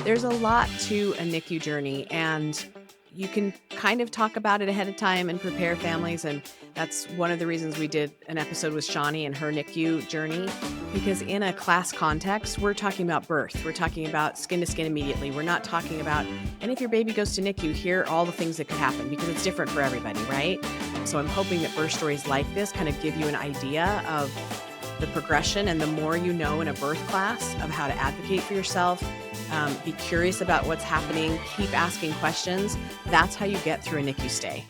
There's a lot to a NICU journey, and you can kind of talk about it ahead of time and prepare families. And that's one of the reasons we did an episode with Shawnee and her NICU journey, because in a class context, we're talking about birth. We're talking about skin to skin immediately. We're not talking about, and if your baby goes to NICU, here are all the things that could happen, because it's different for everybody, right? So I'm hoping that birth stories like this kind of give you an idea of the progression, and the more you know in a birth class of how to advocate for yourself, be curious about what's happening, keep asking questions. That's how you get through a NICU stay.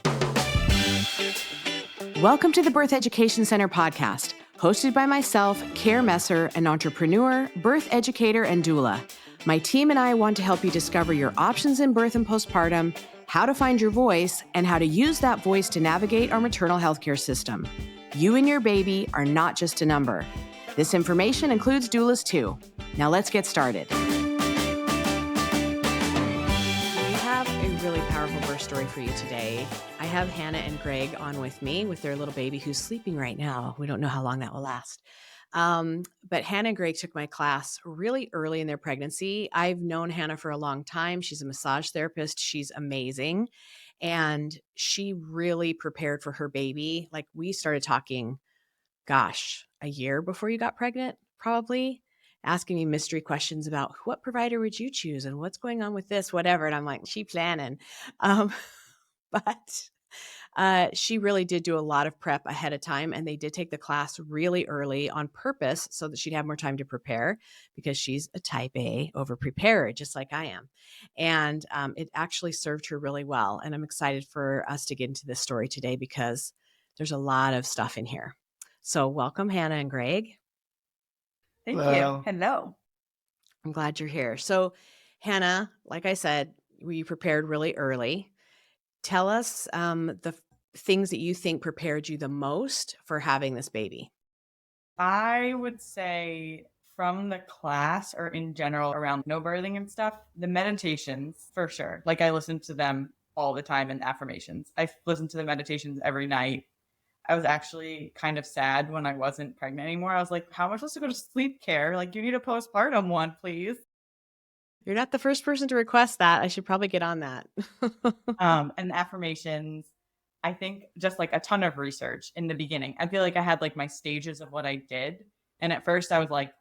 Welcome to the Birth Education Center podcast, hosted by myself, Care Messer, an entrepreneur, birth educator, and doula. My team and I want to help you discover your options in birth and postpartum, how to find your voice, and how to use that voice to navigate our maternal healthcare system. You and your baby are not just a number. This information includes doulas too. Now let's get started. We have a really powerful birth story for you today. I have Hannah and Greg on with me with their little baby who's sleeping right now. We don't know how long that will last. But Hannah and Greg took my class really early in their pregnancy. I've known Hannah for a long time. She's a massage therapist. She's amazing. And she really prepared for her baby. Like, we started talking, a year before you got pregnant, probably, asking me mystery questions about what provider would you choose and what's going on with this, whatever. And I'm like, she planning. Um, but she really did do a lot of prep ahead of time, and they did take the class really early on purpose so that she'd have more time to prepare, because she's a type A over preparer, just like I am. And it actually served her really well. And I'm excited for us to get into this story today, because there's a lot of stuff in here. So welcome, Hannah and Greg. Thank Hello. you. Hello. I'm glad you're here. So Hannah, like I said, we prepared really early. Tell us the things that you think prepared you the most for having this baby. I would say from the class or in general around hypnobirthing and stuff, the meditations for sure. Like, I listen to them all the time, and affirmations. I listen to the meditations every night. I was actually kind of sad when I wasn't pregnant anymore. I was like, how am I supposed to go to sleep care? Like, you need a postpartum one, please. You're not the first person to request that. I should probably get on that. And affirmations, I think just like a ton of research in the beginning. I feel like I had like my stages of what I did. And at first I was like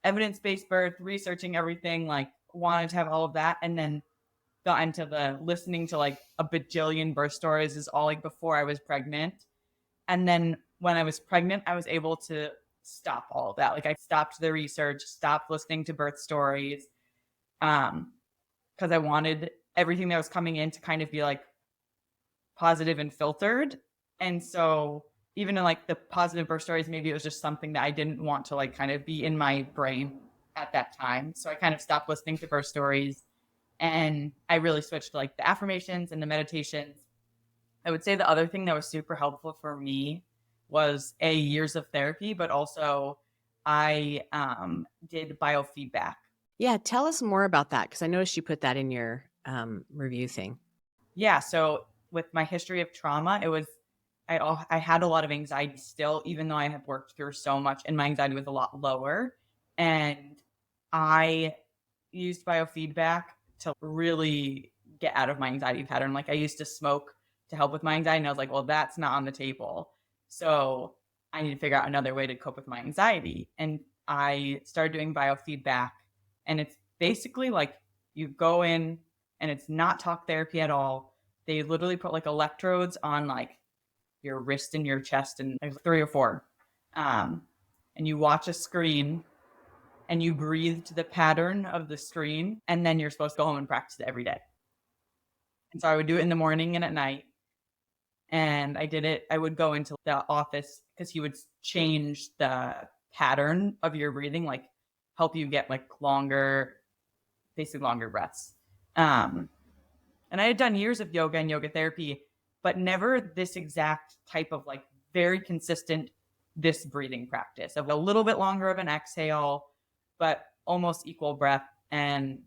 evidence-based birth, researching everything, like wanted to have all of that. And then got into the listening to like a bajillion birth stories is all like before I was pregnant. And then when I was pregnant, I was able to stop all of that. Like, I stopped the research, stopped listening to birth stories. Because I wanted everything that was coming in to kind of be like positive and filtered. And so even in like the positive birth stories, maybe it was just something that I didn't want to like kind of be in my brain at that time. So I kind of stopped listening to birth stories, and I really switched to like the affirmations and the meditations. I would say the other thing that was super helpful for me was years of therapy, but also I did biofeedback. Yeah, tell us more about that, because I noticed you put that in your review thing. Yeah. So with my history of trauma, I had a lot of anxiety still, even though I had worked through so much, and my anxiety was a lot lower. And I used biofeedback to really get out of my anxiety pattern. Like, I used to smoke to help with my anxiety, and I was like, well, that's not on the table. So I need to figure out another way to cope with my anxiety. And I started doing biofeedback, and it's basically like you go in, and it's not talk therapy at all. They literally put like electrodes on like your wrist and your chest, and like 3 or 4. And you watch a screen and you breathe to the pattern of the screen, and then you're supposed to go home and practice it every day. And so I would do it in the morning and at night. And I did it. I would go into the office because he would change the pattern of your breathing, like help you get like basically longer breaths. And I had done years of yoga and yoga therapy, but never this exact type of like very consistent, this breathing practice of a little bit longer of an exhale, but almost equal breath. And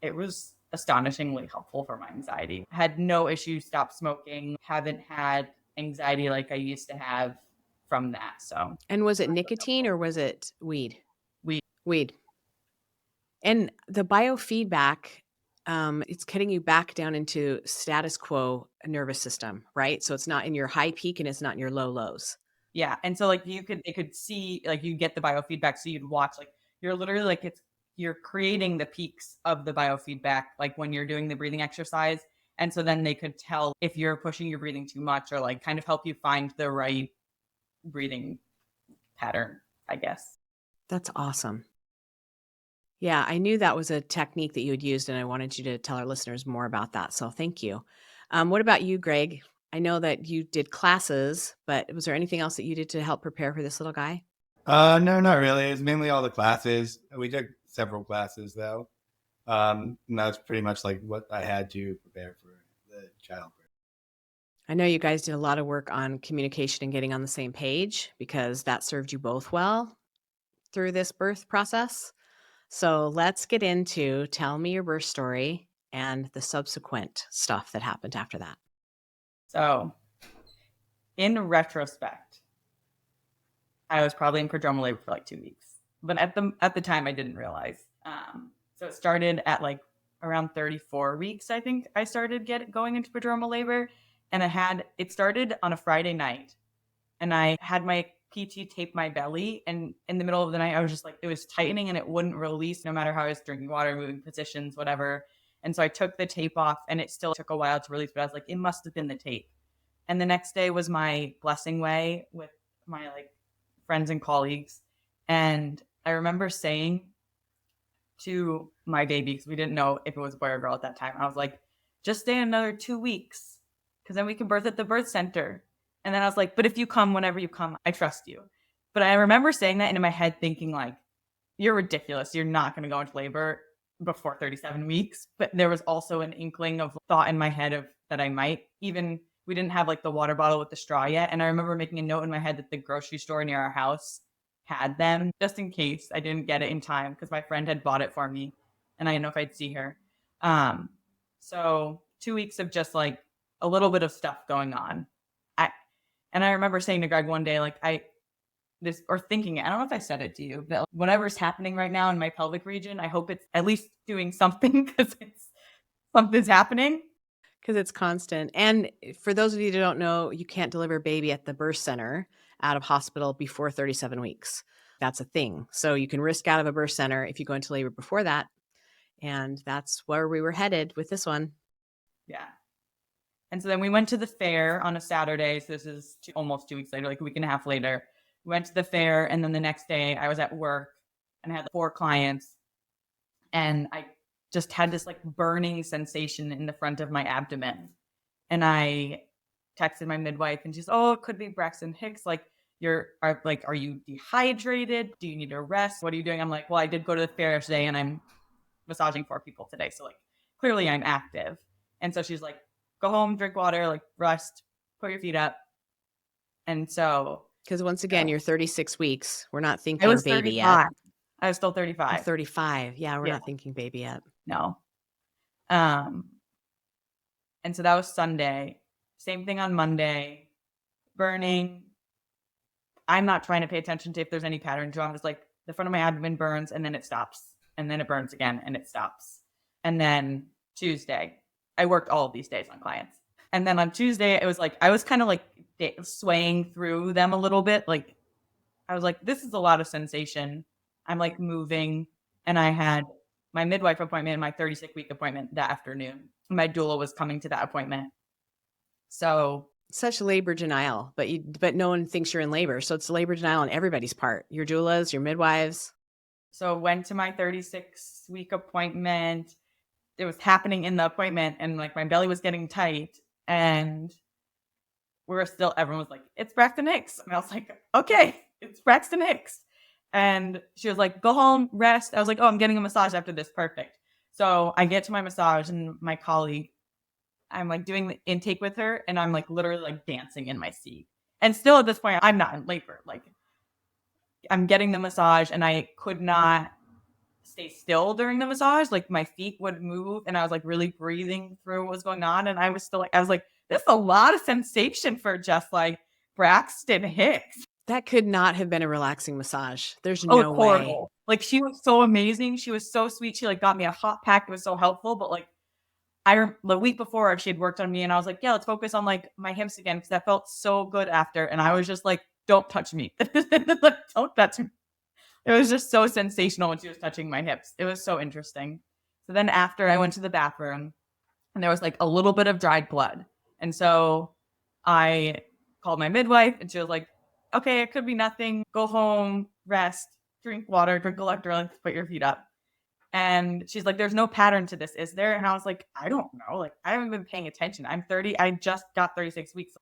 it was astonishingly helpful for my anxiety. Had no issue, stopped smoking, haven't had anxiety like I used to have from that. So, And was it nicotine or was it weed? we Weed. And the biofeedback, it's getting you back down into status quo nervous system, right? So it's not in your high peak and it's not in your low lows. Yeah, and so, like, they could see, like, you get the biofeedback, so you'd watch, like, you're literally, like, you're creating the peaks of the biofeedback, like, when you're doing the breathing exercise, and so then they could tell if you're pushing your breathing too much or, like, kind of help you find the right breathing pattern, I guess. That's awesome. Yeah, I knew that was a technique that you had used, and I wanted you to tell our listeners more about that. So thank you. What about you, Greg? I know that you did classes, but was there anything else that you did to help prepare for this little guy? No, not really. It's mainly all the classes. We took several classes though. And that's pretty much like what I had to prepare for the childbirth. I know you guys did a lot of work on communication and getting on the same page because that served you both well through this birth process. So let's get into tell me your birth story and the subsequent stuff that happened after that. So, in retrospect, I was probably in prodromal labor for, like, 2 weeks, but at the time, I didn't realize. So it started at, like, around 34 weeks, I think I started going into prodromal labor, and it started on a Friday night, and I had my PT tape my belly, and in the middle of the night, I was just like, it was tightening and it wouldn't release no matter how I was drinking water, moving positions, whatever. And so I took the tape off, and it still took a while to release, but I was like, it must have been the tape. And the next day was my blessing way with my, like, friends and colleagues. And I remember saying to my baby, because we didn't know if it was a boy or girl at that time, I was like, just stay another 2 weeks because then we can birth at the birth center. And then I was like, but if you come, whenever you come, I trust you. But I remember saying that, and in my head thinking, like, you're ridiculous. You're not going to go into labor before 37 weeks. But there was also an inkling of thought in my head of that I might. Even we didn't have, like, the water bottle with the straw yet. And I remember making a note in my head that the grocery store near our house had them just in case I didn't get it in time because my friend had bought it for me and I didn't know if I'd see her. So 2 weeks of just, like, a little bit of stuff going on. I remember saying to Greg one day, like, thinking, I don't know if I said it to you, but whatever's happening right now in my pelvic region, I hope it's at least doing something because something's happening. Because it's constant. And for those of you who don't know, you can't deliver a baby at the birth center out of hospital before 37 weeks. That's a thing. So you can risk out of a birth center if you go into labor before that. And that's where we were headed with this one. Yeah. And so then we went to the fair on a Saturday. So this is almost 2 weeks later, like a week and a half later. We went to the fair, and then the next day I was at work and I had 4 clients, and I just had this, like, burning sensation in the front of my abdomen. And I texted my midwife, and she's, oh, it could be Braxton Hicks. Like, are you dehydrated? Do you need a rest? What are you doing? I'm like, well, I did go to the fair today and I'm massaging 4 people today. So, like, clearly I'm active. And so she's like, go home, drink water, like, rest, put your feet up. And so, because once again, you're 36 weeks. We're not I thinking was baby 35. yet. I was still Oh, 35. 35. Yeah, we're Yeah. not thinking baby yet. No. And so that was Sunday. Same thing on Monday. Burning. I'm not trying to pay attention to if there's any pattern to it. I'm just like, the front of my abdomen burns and then it stops. And then it burns again and it stops. And then Tuesday, I worked all of these days on clients. And then on Tuesday, it was like, I was kind of like swaying through them a little bit. Like, I was like, this is a lot of sensation. I'm, like, moving. And I had my midwife appointment and my 36-week appointment that afternoon. My doula was coming to that appointment. So such labor denial, but no one thinks you're in labor. So it's labor denial on everybody's part. Your doulas, your midwives. So went to my 36-week appointment. It was happening in the appointment, and, like, my belly was getting tight, and everyone was like, it's Braxton Hicks. And I was like, okay, it's Braxton Hicks. And she was like, go home, rest. I was like, oh, I'm getting a massage after this. Perfect. So I get to my massage, and my colleague, I'm, like, doing the intake with her, and I'm, like, literally, like, dancing in my seat. And still at this point, I'm not in labor. Like, I'm getting the massage, and I could not stay still during the massage. Like, my feet would move, and I was, like, really breathing through what was going on. And I was still, like, this is a lot of sensation for just, like, Braxton Hicks. That could not have been a relaxing massage. There's Oh, it's no way. horrible. Like, she was so amazing. She was so sweet. She, like, got me a hot pack. It was so helpful, but, like, the week before, she had worked on me, and I was like, "Yeah, let's focus on, like, my hips again," because that felt so good after, and I was just like, "Don't touch me. Don't touch me." It was just so sensational when she was touching my hips. It was so interesting. So then after, I went to the bathroom, and there was, like, a little bit of dried blood, and so I called my midwife, and she was like, "Okay, it could be nothing. Go home, rest, drink water, drink electrolytes, put your feet up." And she's like, "There's no pattern to this, is there?" And I was like, "I don't know. Like, I haven't been paying attention. I'm 30. I just got 36 weeks.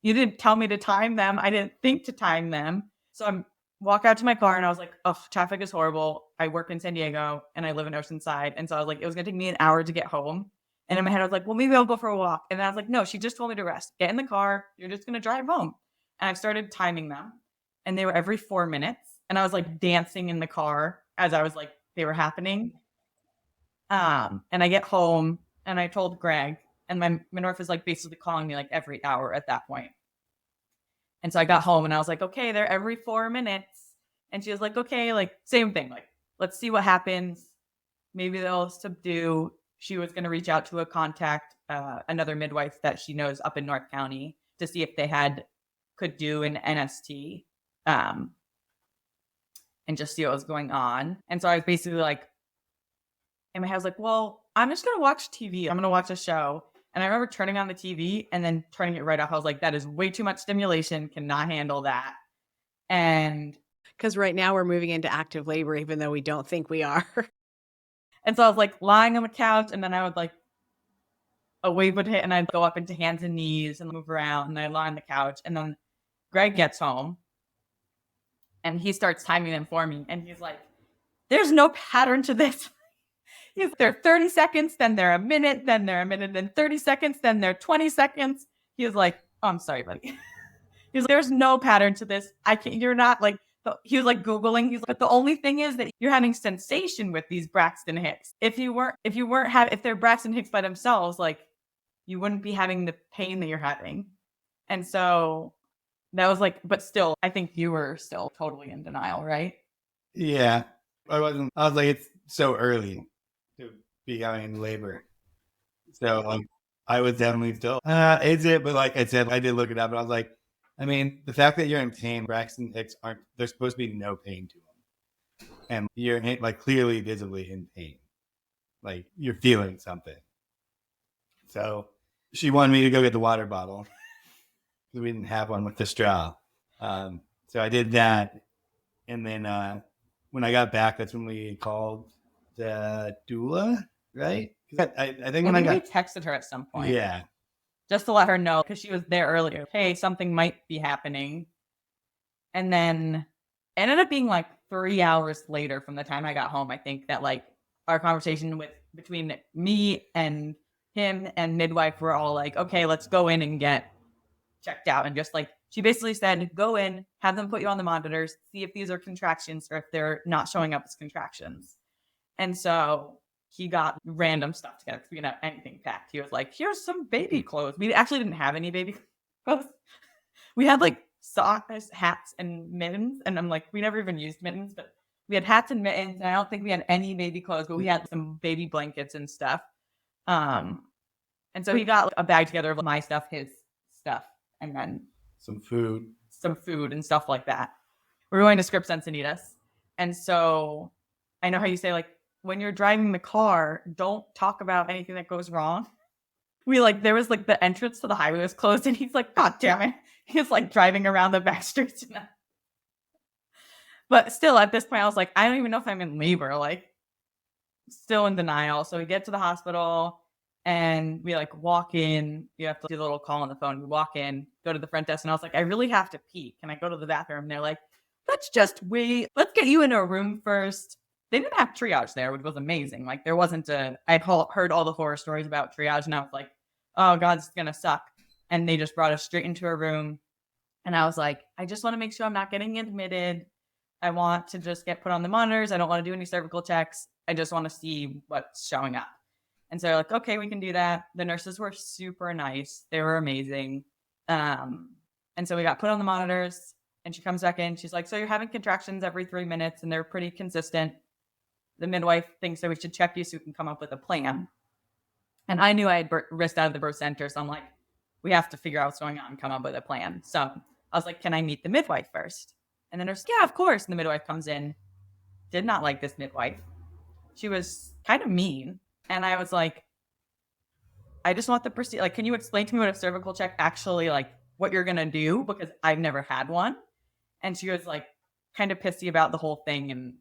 You didn't tell me to time them. I didn't think to time them." So I'm walk out to my car and I was like, "Oh, traffic is horrible. I work in San Diego and I live in Oceanside." And so I was like, it was going to take me an hour to get home. And in my head, I was like, well, maybe I'll go for a walk. And then I was like, no, she just told me to rest. Get in the car. You're just going to drive home. And I started timing them. And they were every 4 minutes. And I was like dancing in the car as I was like, they were happening. And I get home and I told Greg, and my midwife was like basically calling me like every hour at that point. And so I got home and I was like, okay, they're every 4 minutes. And she was like, okay, like same thing. Like, let's see what happens. Maybe they'll subdue. She was going to reach out to a contact, another midwife that she knows up in North County to see if they could do an NST, and just see what was going on. And so I was basically like, and my head was like, well, I'm just going to watch TV. I'm going to watch a show. And I remember turning on the TV and then turning it right off. I was like, that is way too much stimulation. Cannot handle that. And Because right now we're moving into active labor, even though we don't think we are. And so I was like lying on the couch, and then I would like a wave would hit, and I'd go up into hands and knees and move around, and I'd lie on the couch. And then Greg gets home, and he starts timing them for me, and he's like, "There's no pattern to this." They're 30 seconds, then they're a minute, then they're a minute, then 30 seconds, then they're 20 seconds. He was like, "Oh, I'm sorry, buddy." He's like, "There's no pattern to this. I can't. You're not like." He was like Googling. He's like, "But the only thing is that you're having sensation with these Braxton Hicks. If they're Braxton Hicks by themselves, like you wouldn't be having the pain that you're having." And so that was like, but still, I think you were still totally in denial, right? Yeah, I wasn't. I was like, it's so early to be going in labor, so like, I was definitely still. Is it? But like I said, I did look it up, and I was like, I mean, the fact that you're in pain, Braxton Hicks aren't. There's supposed to be no pain to them, and you're like clearly, visibly in pain, like you're feeling something. So she wanted me to go get the water bottle because we didn't have one with the straw. So I did that, and then when I got back, that's when we called the doula, right? I think when I we got texted her at some point, yeah, just to let her know because she was there earlier. Hey, something might be happening. And then it ended up being like 3 hours later from the time I got home. I think that like our conversation between me and him and midwife were all like, okay, let's go in and get checked out. And just like, she basically said, go in, have them put you on the monitors, see if these are contractions or if they're not showing up as contractions. And so he got random stuff together because we didn't have anything packed. He was like, here's some baby clothes. We actually didn't have any baby clothes. We had like socks, hats, and mittens. And I'm like, we never even used mittens, but we had hats and mittens. And I don't think we had any baby clothes, but we had some baby blankets and stuff. And so he got a bag together of my stuff, his stuff, and then some food and stuff like that. We were going to Scripps Encinitas. And so I know how you say, like, when you're driving the car, don't talk about anything that goes wrong. There was like the entrance to the highway was closed, and he's like, God damn it. He's like driving around the back streets. But still, at this point, I was like, I don't even know if I'm in labor, like, still in denial. So we get to the hospital and we like walk in. You have to do the little call on the phone. We walk in, go to the front desk, and I was like, I really have to pee. Can I go to the bathroom? And they're like, let's just wait. Let's get you into a room first. They didn't have triage there, which was amazing. Like, there wasn't I'd heard all the horror stories about triage, and I was like, oh God, it's gonna suck. And they just brought us straight into a room. And I was like, I just want to make sure I'm not getting admitted. I want to just get put on the monitors. I don't want to do any cervical checks. I just want to see what's showing up. And so they're like, okay, we can do that. The nurses were super nice. They were amazing. And so we got put on the monitors, And she comes back in. She's like, so you're having contractions every 3 minutes and they're pretty consistent. The midwife thinks that we should check you so we can come up with a plan. And I knew I had risked out of the birth center. So I'm like, we have to figure out what's going on and come up with a plan. So I was like, can I meet the midwife first? And then there's, yeah, of course. And the midwife comes in. Did not like this midwife. She was kind of mean. And I was like, I just want the procedure. Like, can you explain to me what a cervical check actually, like, what you're going to do? Because I've never had one. And she was like, kind of pissy about the whole thing and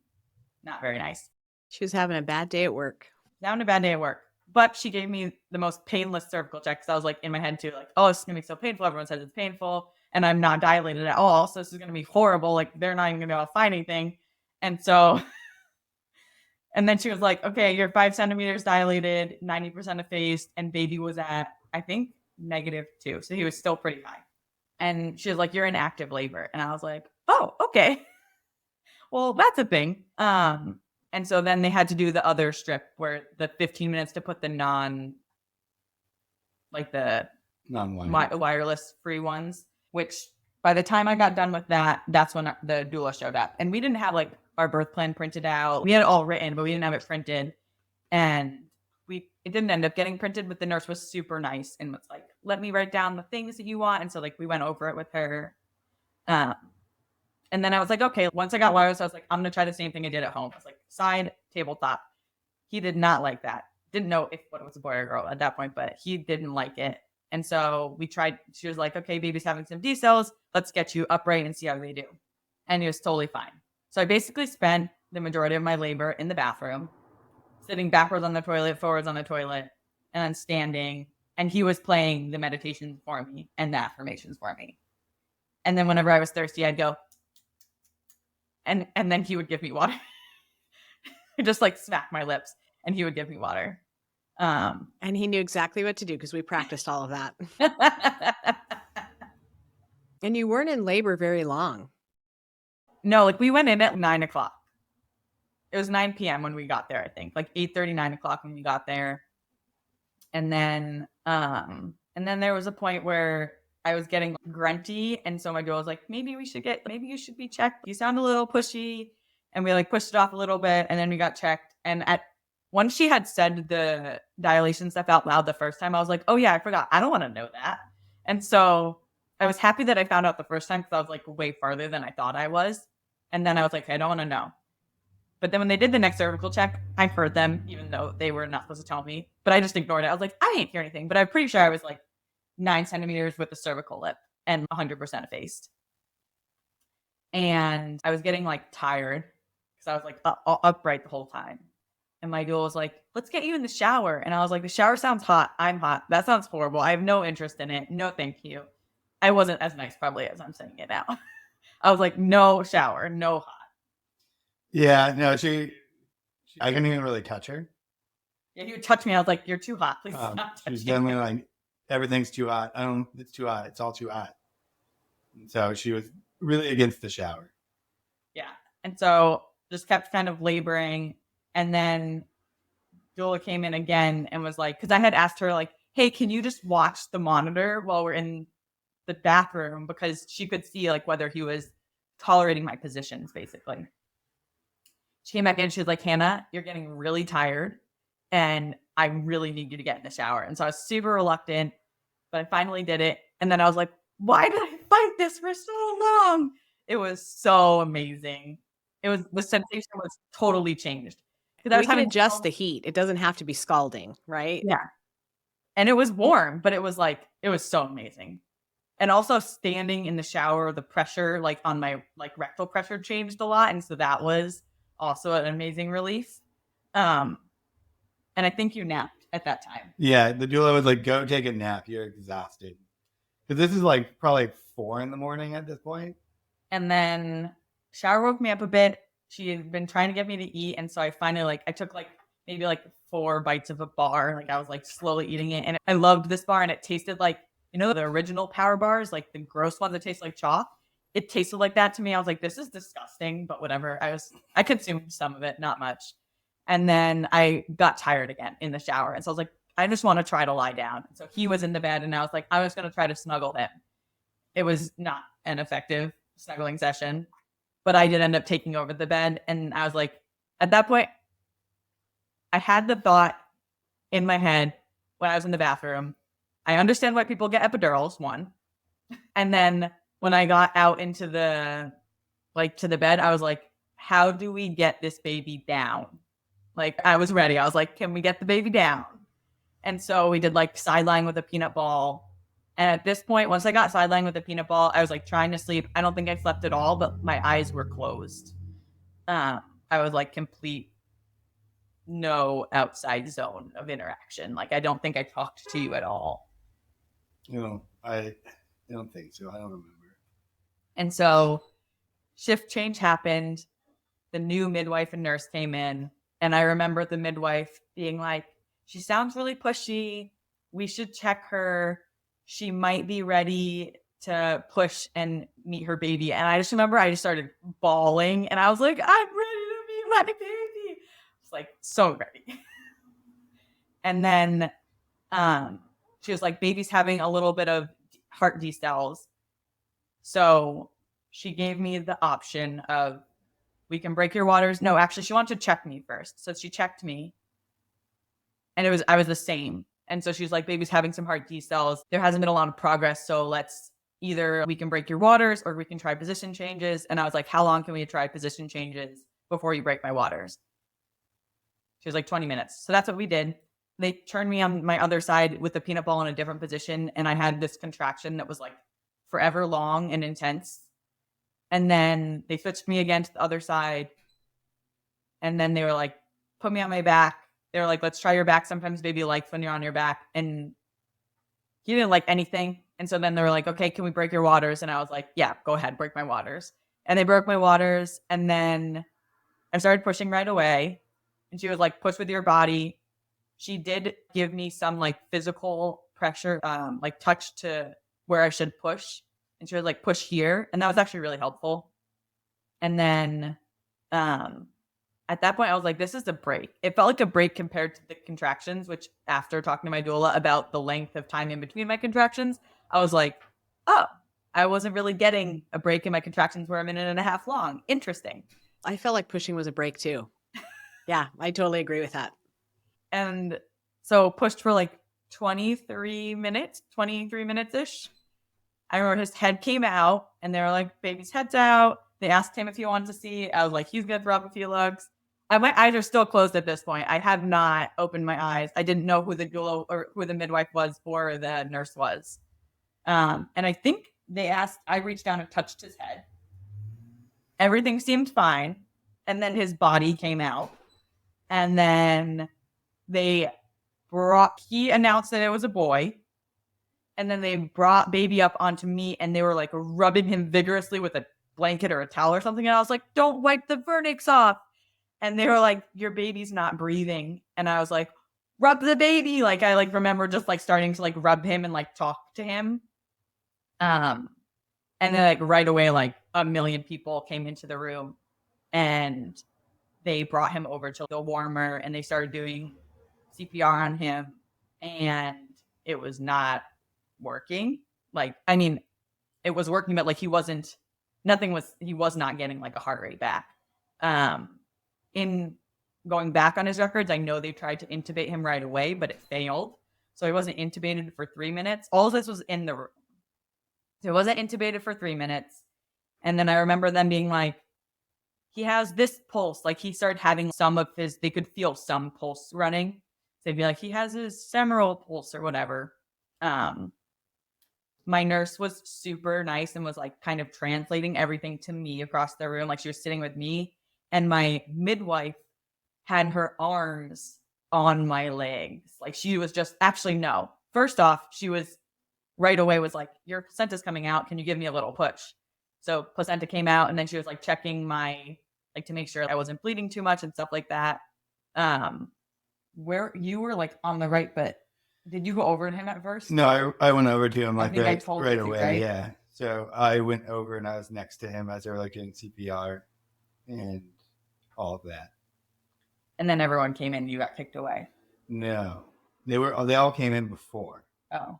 not very nice. She was having a bad day at work. Having a bad day at work. But she gave me the most painless cervical check. So I was like, in my head too, like, oh, it's going to be so painful. Everyone says it's painful. And I'm not dilated at all. So this is going to be horrible. Like, they're not even going to be able to find anything. And so, and then she was like, okay, you're 5 centimeters dilated, 90% effaced, and baby was at, I think, -2. So he was still pretty high. And she was like, you're in active labor. And I was like, oh, okay. Well, that's a thing. And so then they had to do the other strip where the 15 minutes to put the wireless free ones, which by the time I got done with that, that's when the doula showed up. And we didn't have like our birth plan printed out. We had it all written, but we didn't have it printed. And it didn't end up getting printed, but the nurse was super nice and was like, let me write down the things that you want. And so like we went over it with her. And then I was like, okay, once I got wireless, I was like, I'm going to try the same thing I did at home. I was like, side, tabletop. He did not like that. Didn't know what it was, a boy or girl at that point, but he didn't like it. And so we tried, she was like, okay, baby's having some D-cells. Let's get you upright and see how they do. And he was totally fine. So I basically spent the majority of my labor in the bathroom, sitting backwards on the toilet, forwards on the toilet, and then standing. And he was playing the meditations for me and the affirmations for me. And then whenever I was thirsty, I'd go, and then he would give me water. I'd just like smack my lips and he would give me water. And he knew exactly what to do because we practiced all of that. And you weren't in labor very long. No, like we went in at 9 o'clock. It was 9 p.m. when we got there, I think. Like 8:30, 9 o'clock when we got there. And then there was a point where I was getting grunty. And so my girl was like, maybe you should be checked. You sound a little pushy. And we like pushed it off a little bit. And then we got checked. And once she had said the dilation stuff out loud the first time, I was like, oh yeah, I forgot. I don't want to know that. And so I was happy that I found out the first time because I was like way farther than I thought I was. And then I was like, I don't want to know. But then when they did the next cervical check, I heard them, even though they were not supposed to tell me. But I just ignored it. I was like, I didn't hear anything. But I'm pretty sure I was like 9 centimeters with the cervical lip and 100% effaced. And I was getting like tired because I was like upright the whole time. And my doula was like, let's get you in the shower. And I was like, the shower sounds hot. I'm hot. That sounds horrible. I have no interest in it. No, thank you. I wasn't as nice probably as I'm saying it now. I was like, no shower, no hot. Yeah, no, I couldn't even really touch her. Yeah, he would touch me. I was like, you're too hot. Please stop touching She's definitely like, everything's too hot. It's too hot. It's all too hot. And so she was really against the shower. Yeah. And so just kept kind of laboring. And then doula came in again and was like, because I had asked her like, hey, can you just watch the monitor while we're in the bathroom? Because she could see like whether he was tolerating my positions, basically. She came back in and she was like, Hannah, you're getting really tired and I really need you to get in the shower. And so I was super reluctant, but I finally did it. And then I was like, why did I fight this for so long? It was so amazing. The sensation was totally changed. We can adjust the heat. It doesn't have to be scalding, right? Yeah. And it was warm, but it was so amazing. And also standing in the shower, the pressure like on my like rectal pressure changed a lot. And so that was also an amazing relief. And I think you napped at that time. Yeah, the doula was like, go take a nap. You're exhausted. Because this is like probably 4 a.m. at this point. And then shower woke me up a bit. She had been trying to get me to eat. And so I finally I took like maybe like 4 bites of a bar. Like I was like slowly eating it. And I loved this bar and it tasted like, you know, the original Power bars, like the gross ones that taste like chalk. It tasted like that to me. I was like, this is disgusting, but whatever. I consumed some of it, not much. And then I got tired again in the shower. And so I was like, I just want to try to lie down. So he was in the bed and I was like, I was going to try to snuggle him. It was not an effective snuggling session, but I did end up taking over the bed. And I was like, at that point, I had the thought in my head when I was in the bathroom, I understand why people get epidurals, one. And then when I got out into the, like to the bed, I was like, how do we get this baby down? Like I was ready. I was like, can we get the baby down? And so we did like sideline with a peanut ball. And at this point, once I got sideline with a peanut ball, I was like trying to sleep. I don't think I slept at all, but my eyes were closed. I was like complete no outside zone of interaction. Like I don't think I talked to you at all. I don't think so. I don't remember. And so shift change happened. The new midwife and nurse came in. And I remember the midwife being like, she sounds really pushy. We should check her. She might be ready to push and meet her baby. And I just remember I just started bawling. And I was like, I'm ready to meet my baby. It's like so ready. And then she was like, baby's having a little bit of heart decels. So she gave me the option of, we can break your waters. No, actually, she wanted to check me first. So she checked me. And I was the same. And so she's like, baby's having some heart decels. There hasn't been a lot of progress. So let's either we can break your waters or we can try position changes. And I was like, how long can we try position changes before you break my waters? She was like 20 minutes. So that's what we did. They turned me on my other side with the peanut ball in a different position. And I had this contraction that was like forever long and intense. And then they switched me again to the other side. And then they were like, put me on my back. They were like, let's try your back. Sometimes baby likes when you're on your back. And he didn't like anything. And so then they were like, okay, can we break your waters? And I was like, yeah, go ahead, break my waters. And they broke my waters. And then I started pushing right away. And she was like, push with your body. She did give me some like physical pressure, like touch to where I should push. And she was like, push here. And that was actually really helpful. And then at that point, I was like, this is a break. It felt like a break compared to the contractions, which after talking to my doula about the length of time in between my contractions, I was like, oh, I wasn't really getting a break in my contractions were a minute and a half long. Interesting. I felt like pushing was a break too. Yeah, I totally agree with that. And so pushed for like 23 minutes-ish. I remember his head came out and they were like, baby's head's out. They asked him if he wanted to see. I was like, he's going to throw up a few lugs. My eyes are still closed at this point. I have not opened my eyes. I didn't know who the doula or who the midwife was or the nurse was. And I think they asked, I reached down and touched his head. Everything seemed fine. And then his body came out. And then he announced that it was a boy. And then they brought baby up onto me and they were like rubbing him vigorously with a blanket or a towel or something. And I was like, don't wipe the vernix off. And they were like, your baby's not breathing. And I was like, rub the baby. Like I like remember just like starting to like rub him and like talk to him. And then like right away, like a million people came into the room and they brought him over to the warmer and they started doing CPR on him. And it was not working. Like, I mean, it was working, but like he was not getting like a heart rate back. In going back on his records, I know they tried to intubate him right away, but it failed. So he wasn't intubated for 3 minutes. All of this was in the room. So he wasn't intubated for 3 minutes. And then I remember them being like, he has this pulse. Like he started having they could feel some pulse running. So they'd be like, he has his femoral pulse or whatever. My nurse was super nice and was like kind of translating everything to me across the room. Like she was sitting with me and my midwife had her arms on my legs. Like she was just, actually, no. First off, she was right away was like, your placenta's coming out. Can you give me a little push? So placenta came out and then she was like checking my, like to make sure I wasn't bleeding too much and stuff like that. Where you were like on the right, but did you go over to him at first? No, I went over to him like right you, away. Right? Yeah. So I went over and I was next to him as they were like doing CPR and all of that. And then everyone came in and you got kicked away. No, they all came in before. Oh.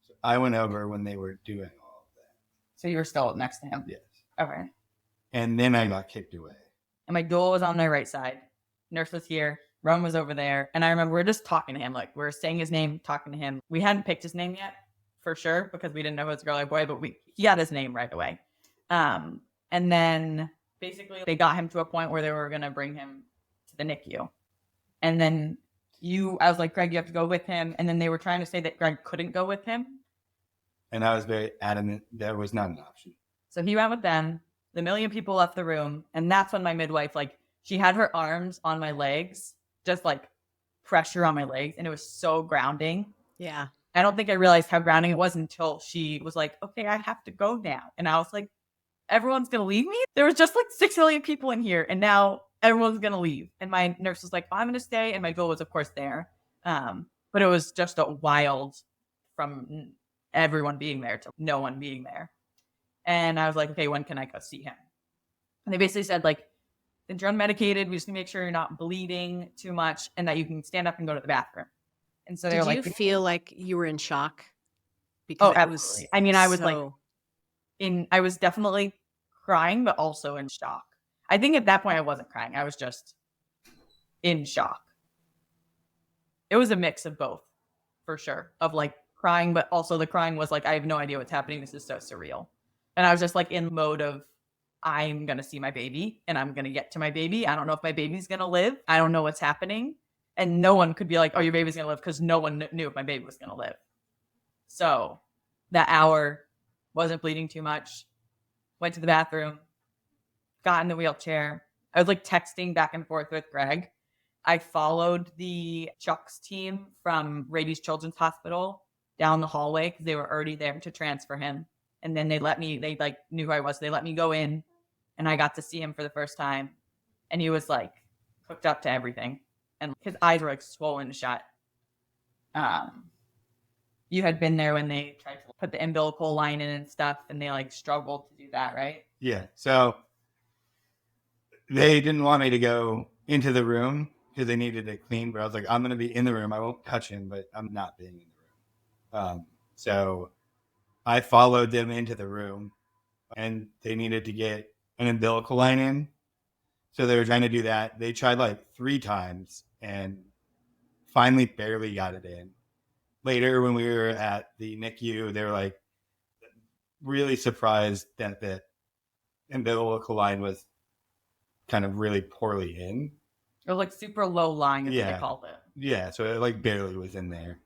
So I went over when they were doing all of that. So you were still next to him? Yes. Okay. And then I got kicked away. And my doula was on my right side. Nurse was here. Ron was over there. And I remember we are just talking to him. Like, we are saying his name, talking to him. We hadn't picked his name yet, for sure, because we didn't know if it was a girl or boy, but he got his name right away. And then basically they got him to a point where they were going to bring him to the NICU. And then I was like, Greg, you have to go with him. And then they were trying to say that Greg couldn't go with him. And I was very adamant that was not an option. So he went with them. The million people left the room. And that's when my midwife, like, she had her arms on my legs, just like pressure on my legs. And it was so grounding. Yeah. I don't think I realized how grounding it was until she was like, okay, I have to go now. And I was like, everyone's going to leave me? There was just like 6 million people in here. And now everyone's going to leave. And my nurse was like, oh, I'm going to stay. And my doula was, of course, there. But it was just a wild from everyone being there to no one being there. And I was like, okay, when can I go see him? And they basically said, like, since you're unmedicated, we just need to make sure you're not bleeding too much and that you can stand up and go to the bathroom. And so they were like, did you feel like you were in shock? Because absolutely. I mean, I was I was definitely crying, but also in shock. I think at that point I wasn't crying. I was just in shock. It was a mix of both, for sure, of like crying, but also the crying was like, I have no idea what's happening. This is so surreal. And I was just like in mode of, I'm going to see my baby and I'm going to get to my baby. I don't know if my baby's going to live. I don't know what's happening. And no one could be like, oh, your baby's going to live, because no one knew if my baby was going to live. So that hour, wasn't bleeding too much, went to the bathroom, got in the wheelchair. I was like texting back and forth with Greg. I followed the Chuck's team from Rady's Children's Hospital down the hallway because they were already there to transfer him. And then they like knew who I was. They let me go in and I got to see him for the first time. And he was like hooked up to everything. And his eyes were like swollen shut. You had been there when they tried to put the umbilical line in and stuff, and they like struggled to do that, right? Yeah. So they didn't want me to go into the room because they needed it clean, but I was like, I'm going to be in the room. I won't touch him, but I'm not being in the room. So I followed them into the room, and they needed to get an umbilical line in. So they were trying to do that. They tried like 3 times and finally barely got it in. Later, when we were at the NICU, they were like really surprised that the umbilical line was kind of really poorly in. It was like super low lying is what they called it. Yeah, so it like barely was in there.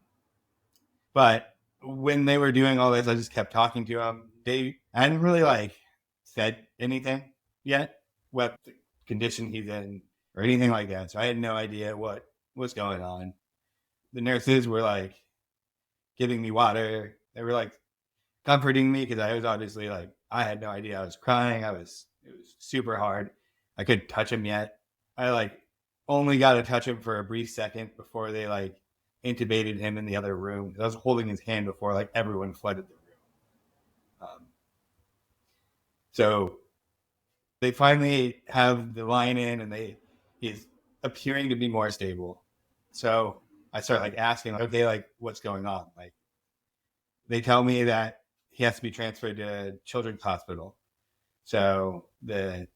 But when they were doing all this, I just kept talking to them. I hadn't really like said anything yet, what the condition he's in or anything like that. So I had no idea what was going on. The nurses were like giving me water. They were like comforting me because I was obviously like, I had no idea. I was crying. It was super hard. I couldn't touch him yet. I like only got to touch him for a brief second before they like intubated him in the other room. I was holding his hand before like everyone flooded the room. So they finally have the line in, and he's appearing to be more stable. So I start like asking, like, okay, like what's going on? Like they tell me that he has to be transferred to Children's Hospital. So the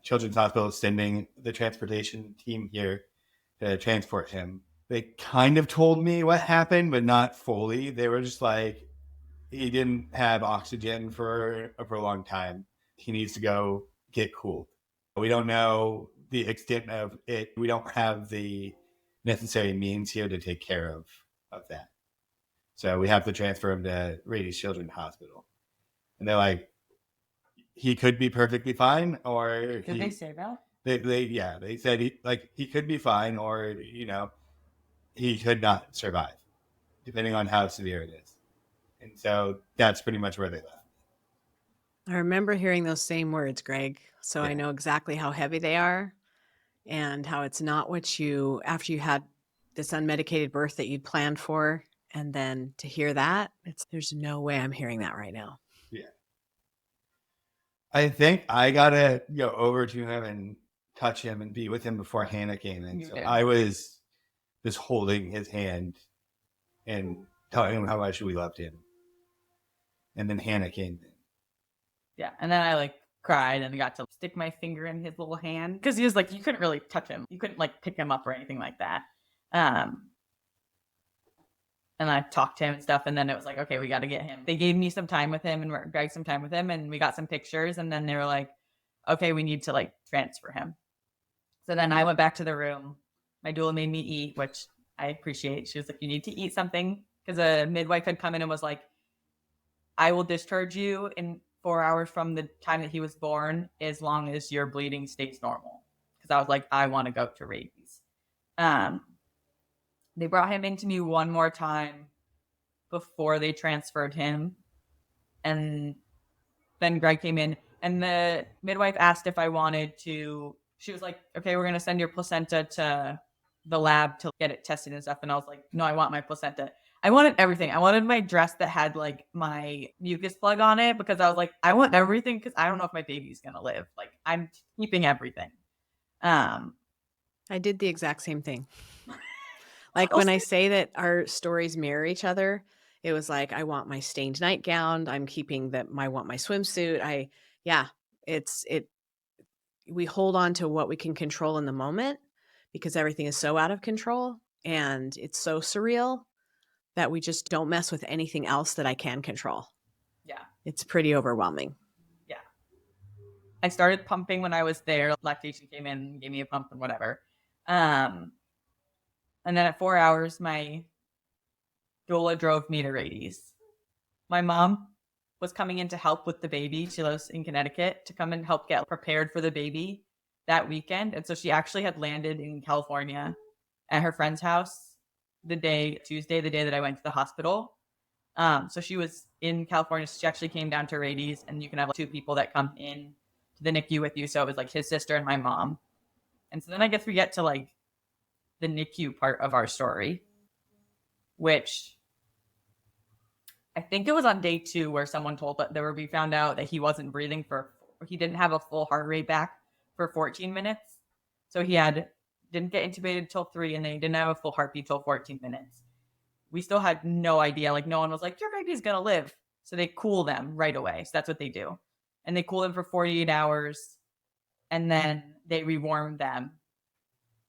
Children's Hospital is sending the transportation team here to transport him. They kind of told me what happened, but not fully. They were just like, he didn't have oxygen for a prolonged time. He needs to go get cooled. We don't know the extent of it. We don't have the necessary means here to take care of that. So we have to transfer him to Rady's Children's Hospital. And they're like, he could be perfectly fine, or did they say that? They said he could be fine, or he could not survive, depending on how severe it is. And so that's pretty much where they left. I remember hearing those same words, Greg. So I know exactly how heavy they are and how it's not what you, after you had this unmedicated birth that you'd planned for. And then to hear that, there's no way I'm hearing that right now. Yeah. I think I got to go over to him and touch him and be with him before Hannah came in. So I was just holding his hand and telling him how much we loved him. And then Hannah came in. Yeah. And then I like cried and I got to stick my finger in his little hand because he was like, you couldn't really touch him. You couldn't like pick him up or anything like that. And I talked to him and stuff. And then it was like, okay, we got to get him. They gave me some time with him and Greg some time with him. And we got some pictures. And then they were like, okay, we need to like transfer him. So then I went back to the room. My doula made me eat, which I appreciate. She was like, you need to eat something. Because a midwife had come in and was like, I will discharge you in 4 hours from the time that he was born, as long as your bleeding stays normal. Because I was like, I want to go to rabies. They brought him into me one more time before they transferred him. And then Greg came in and the midwife asked if I wanted to, she was like, okay, we're going to send your placenta to the lab to get it tested and stuff. And I was like, no, I want my placenta. I wanted everything. I wanted my dress that had like my mucus plug on it because I was like, I want everything because I don't know if my baby's going to live. Like I'm keeping everything. I did the exact same thing. Like when I say that our stories mirror each other, it was like, I want my stained nightgown. I'm keeping I want my swimsuit. We hold on to what we can control in the moment because everything is so out of control and it's so surreal that we just don't mess with anything else that I can control. Yeah. It's pretty overwhelming. Yeah. I started pumping when I was there. Lactation came in, gave me a pump and whatever. And then at 4 hours, my doula drove me to Radies. My mom was coming in to help with the baby. She lives in Connecticut to come and help get prepared for the baby that weekend. And so she actually had landed in California at her friend's house Tuesday, the day that I went to the hospital. So she was in California. So she actually came down to Radies, and you can have like 2 people that come in to the NICU with you. So it was like his sister and my mom. And so then I guess we get to like the NICU part of our story, which I think it was on day 2 where someone told that we found out that he wasn't breathing he didn't have a full heart rate back for 14 minutes. So he didn't get intubated till 3 and then he didn't have a full heartbeat till 14 minutes. We still had no idea. Like no one was like, your baby's going to live. So they cool them right away. So that's what they do. And they cool them for 48 hours and then they rewarm them.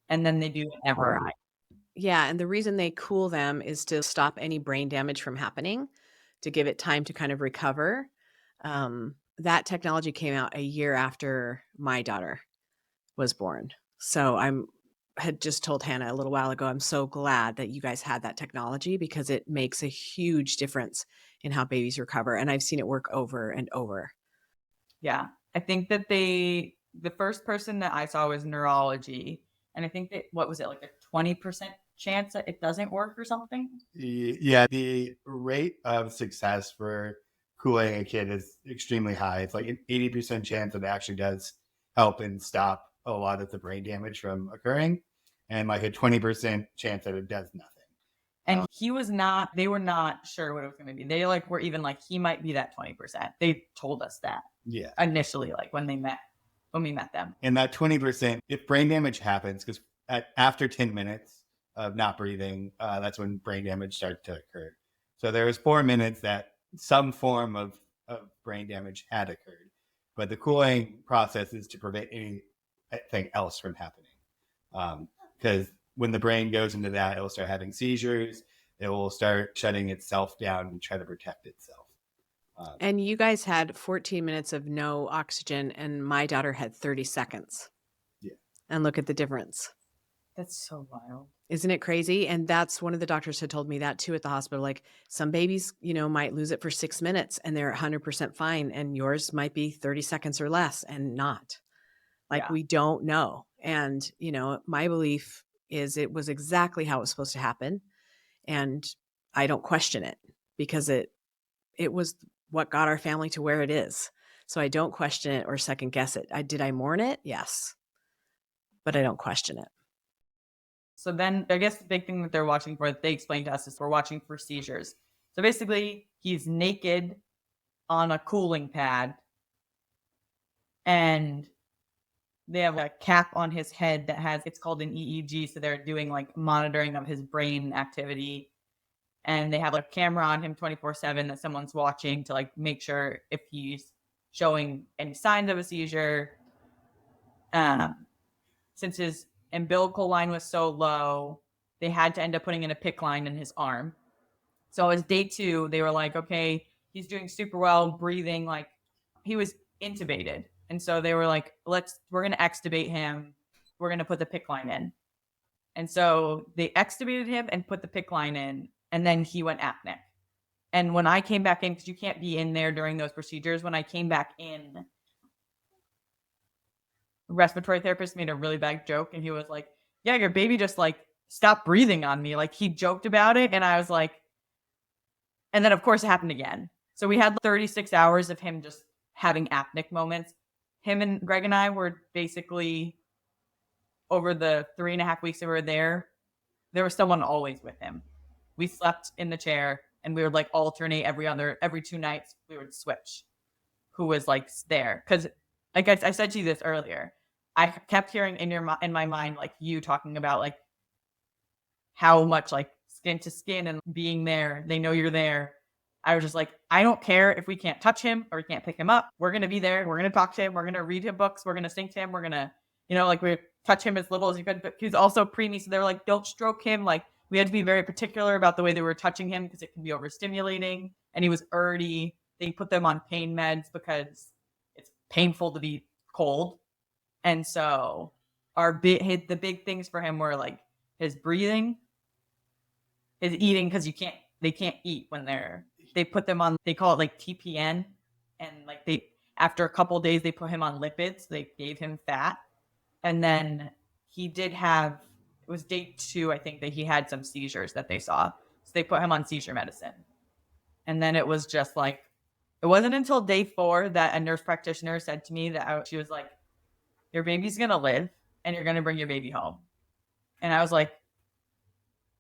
And then they do an MRI. Yeah. And the reason they cool them is to stop any brain damage from happening, to give it time to kind of recover. That technology came out a year after my daughter was born. So had just told Hannah a little while ago, I'm so glad that you guys had that technology because it makes a huge difference in how babies recover. And I've seen it work over and over. Yeah. I think that the first person that I saw was neurology. And I think that, what was it, like a 20% chance that it doesn't work or something? Yeah, the rate of success for cooling a kid is extremely high. It's like an 80% chance that it actually does help and stop a lot of the brain damage from occurring, and like a 20% chance that it does nothing. And they were not sure what it was going to be. They like were even like, he might be that 20%. They told us that initially, like when we met them. And that 20%, if brain damage happens, because after 10 minutes of not breathing, that's when brain damage started to occur. So there was 4 minutes that some form of brain damage had occurred. But the cooling process is to prevent anything else from happening. Because when the brain goes into that, it will start having seizures. It will start shutting itself down and try to protect itself. And you guys had 14 minutes of no oxygen, and my daughter had 30 seconds. Yeah. And look at the difference. That's so wild. Isn't it crazy? And that's one of the doctors had told me that too at the hospital. Like some babies, might lose it for 6 minutes and they're 100% fine. And yours might be 30 seconds or less and not. Like we don't know. And, my belief is it was exactly how it was supposed to happen. And I don't question it because it was what got our family to where it is. So I don't question it or second guess it. Did I mourn it? Yes. But I don't question it. So then I guess the big thing that they're watching for, that they explained to us, is we're watching for seizures. So basically he's naked on a cooling pad and they have a cap on his head that it's called an EEG. So they're doing like monitoring of his brain activity. And they have a camera on him 24/7 that someone's watching to like make sure if he's showing any signs of a seizure. Since his umbilical line was so low, they had to end up putting in a PICC line in his arm. So as day 2, they were like, okay, he's doing super well, breathing, like he was intubated. And so they were like, we're going to extubate him. We're going to put the PICC line in. And so they extubated him and put the PICC line in, and then he went apneic. And when I came back in, because you can't be in there during those procedures, when I came back in, the respiratory therapist made a really bad joke, and he was like, yeah, your baby just like stopped breathing on me. Like he joked about it, and I was like, and then of course it happened again. So we had 36 hours of him just having apneic moments. Him and Greg and I were basically, over the 3.5 weeks that we were there was someone always with him. We slept in the chair, and we would like alternate every 2 nights. We would switch who was like there. Because like I said to you this earlier, I kept hearing in my mind, like you talking about like how much like skin to skin and being there, they know you're there. I was just like, I don't care if we can't touch him or we can't pick him up. We're going to be there. We're going to talk to him. We're going to read him books. We're going to sing to him. We're going to, like we touch him as little as you could, but he's also preemie. So they were like, don't stroke him. Like we had to be very particular about the way they were touching him because it can be overstimulating. And he was already, they put them on pain meds because it's painful to be cold. And so the big things for him were like his breathing, his eating, because they can't eat when they put them on, they call it like TPN. And like after a couple of days, they put him on lipids. They gave him fat. And then it was day 2, I think, that he had some seizures that they saw. So they put him on seizure medicine. And then it was just like, it wasn't until day 4 that a nurse practitioner said to me that she was like, your baby's going to live and you're going to bring your baby home. And I was like,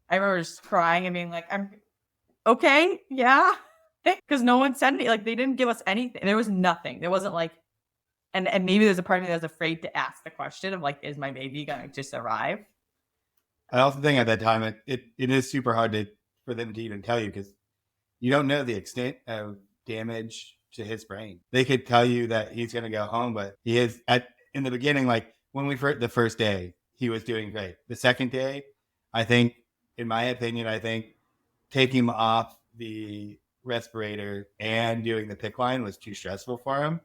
I remember just crying and being like, I'm okay. Yeah. Because no one said anything. Like they didn't give us anything. There was nothing. There wasn't like, and maybe there's a part of me that was afraid to ask the question of like, is my baby going to just arrive? I also think at that time, it is super hard for them to even tell you because you don't know the extent of damage to his brain. They could tell you that he's going to go home, but he is in the beginning, like when the first day, he was doing great. The second day, I think, in my opinion, taking him off the respirator and doing the PICC line was too stressful for him.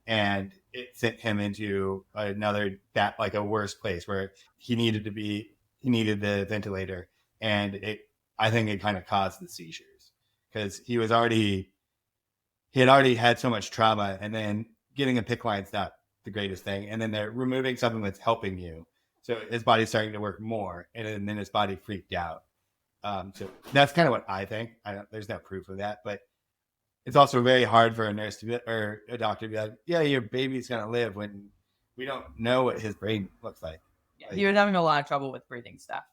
And it sent him into a worse place where he needed the ventilator. And I think it kind of caused the seizures because he had already had so much trauma, and then getting a PICC line is not the greatest thing. And then they're removing something that's helping you. So his body's starting to work more, and then his body freaked out. So that's kind of what I think. There's no proof of that, but it's also very hard for a nurse or a doctor to be like, yeah, your baby's going to live when we don't know what his brain looks like. Yeah, he was having a lot of trouble with breathing stuff.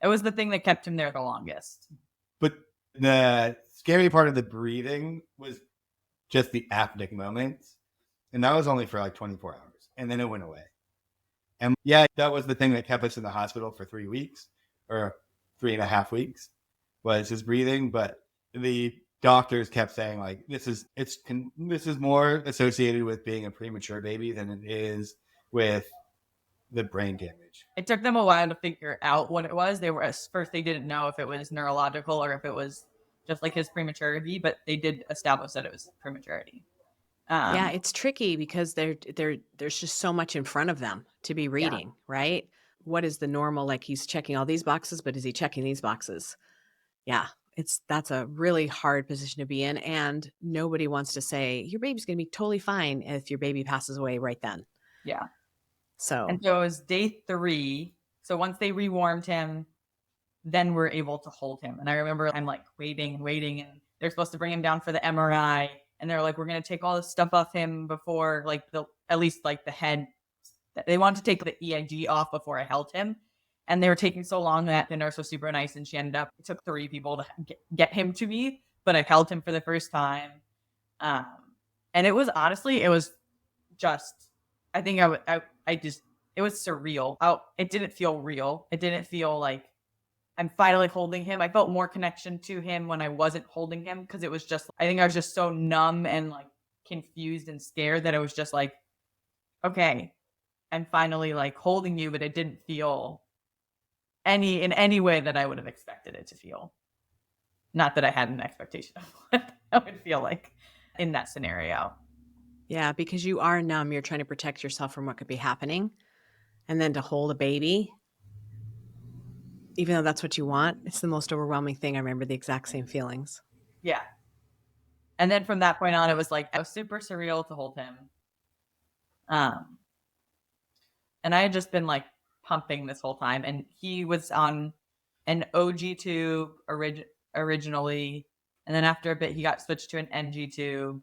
It was the thing that kept him there the longest. But the scary part of the breathing was just the apneic moments. And that was only for like 24 hours. And then it went away. And yeah, that was the thing that kept us in the hospital for 3 weeks or 3.5 weeks was his breathing. But the doctors kept saying like, this is more associated with being a premature baby than it is with the brain damage. It took them a while to figure out what it was. First they didn't know if it was neurological or if it was just like his prematurity, but they did establish that it was prematurity. Yeah, it's tricky because there's just so much in front of them to be reading, right? What is the normal? Like he's checking all these boxes, but is he checking these boxes? Yeah, that's a really hard position to be in, and nobody wants to say your baby's going to be totally fine if your baby passes away right then. Yeah. So it was day 3. So once they rewarmed him, then we're able to hold him. And I remember I'm like waiting, and they're supposed to bring him down for the MRI. And they're like, we're going to take all this stuff off him before like at least like the head. They wanted to take the EIG off before I held him. And they were taking so long that the nurse was super nice. And it took 3 people to get him to me, but I held him for the first time. And it was honestly, it was just, I think it was surreal. It didn't feel real. It didn't feel like I'm finally holding him. I felt more connection to him when I wasn't holding him because it was just, I think I was just so numb and like confused and scared that it was just like, okay, I'm finally like holding you, but it didn't feel in any way that I would have expected it to feel. Not that I had an expectation of what I would feel like in that scenario. Yeah, because you are numb. You're trying to protect yourself from what could be happening. And then to hold a baby, even though that's what you want, it's the most overwhelming thing. I remember the exact same feelings. Yeah. And then from that point on, it was super surreal to hold him. Um, and I had just been like pumping this whole time, and he was on an OG tube originally, and then after a bit, he got switched to an NG tube,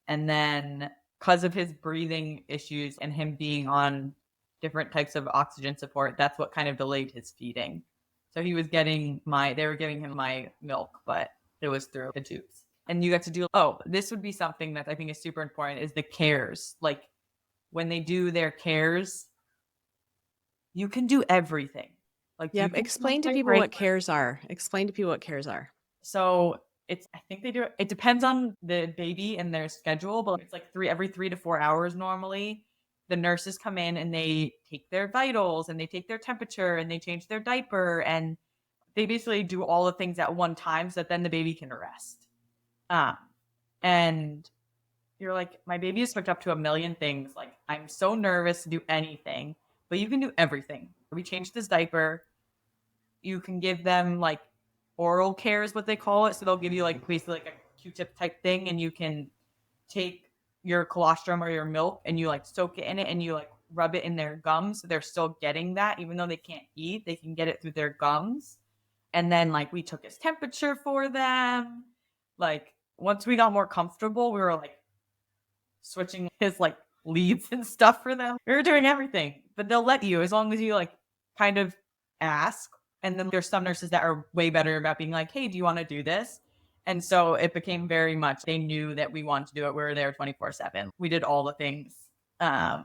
and then because of his breathing issues and him being on different types of oxygen support, that's what kind of delayed his feeding. So he was getting they were giving him my milk, but it was through the tubes. And you got to do, this would be something that I think is super important, is the cares. Like when they do their cares, you can do everything. Like Yeah, you can explain to take people break. what cares are. Explain to people what cares are. So I think they do it depends on the baby and their schedule, but it's like every 3 to 4 hours normally. The nurses come in and they take their vitals and they take their temperature and they change their diaper, and they basically do all the things at one time so that then the baby can rest. And you're like, my baby is hooked up to a million things. Like, I'm so nervous to do anything, but you can do everything. We changed this diaper. You can give them like oral care is what they call it. So they'll give you like basically like a Q-tip type thing, and you can take your colostrum or your milk and you like soak it in it and you like rub it in their gums. So they're still getting that, even though they can't eat, they can get it through their gums. And then like we took his temperature for them. Like once we got more comfortable, we were like switching his like leads and stuff for them. We were doing everything, but they'll let you as long as you like kind of ask. And then there's some nurses that are way better about being like, hey, do you want to do this? And so it became very much, they knew that we wanted to do it. We were there 24/7. We did all the things. So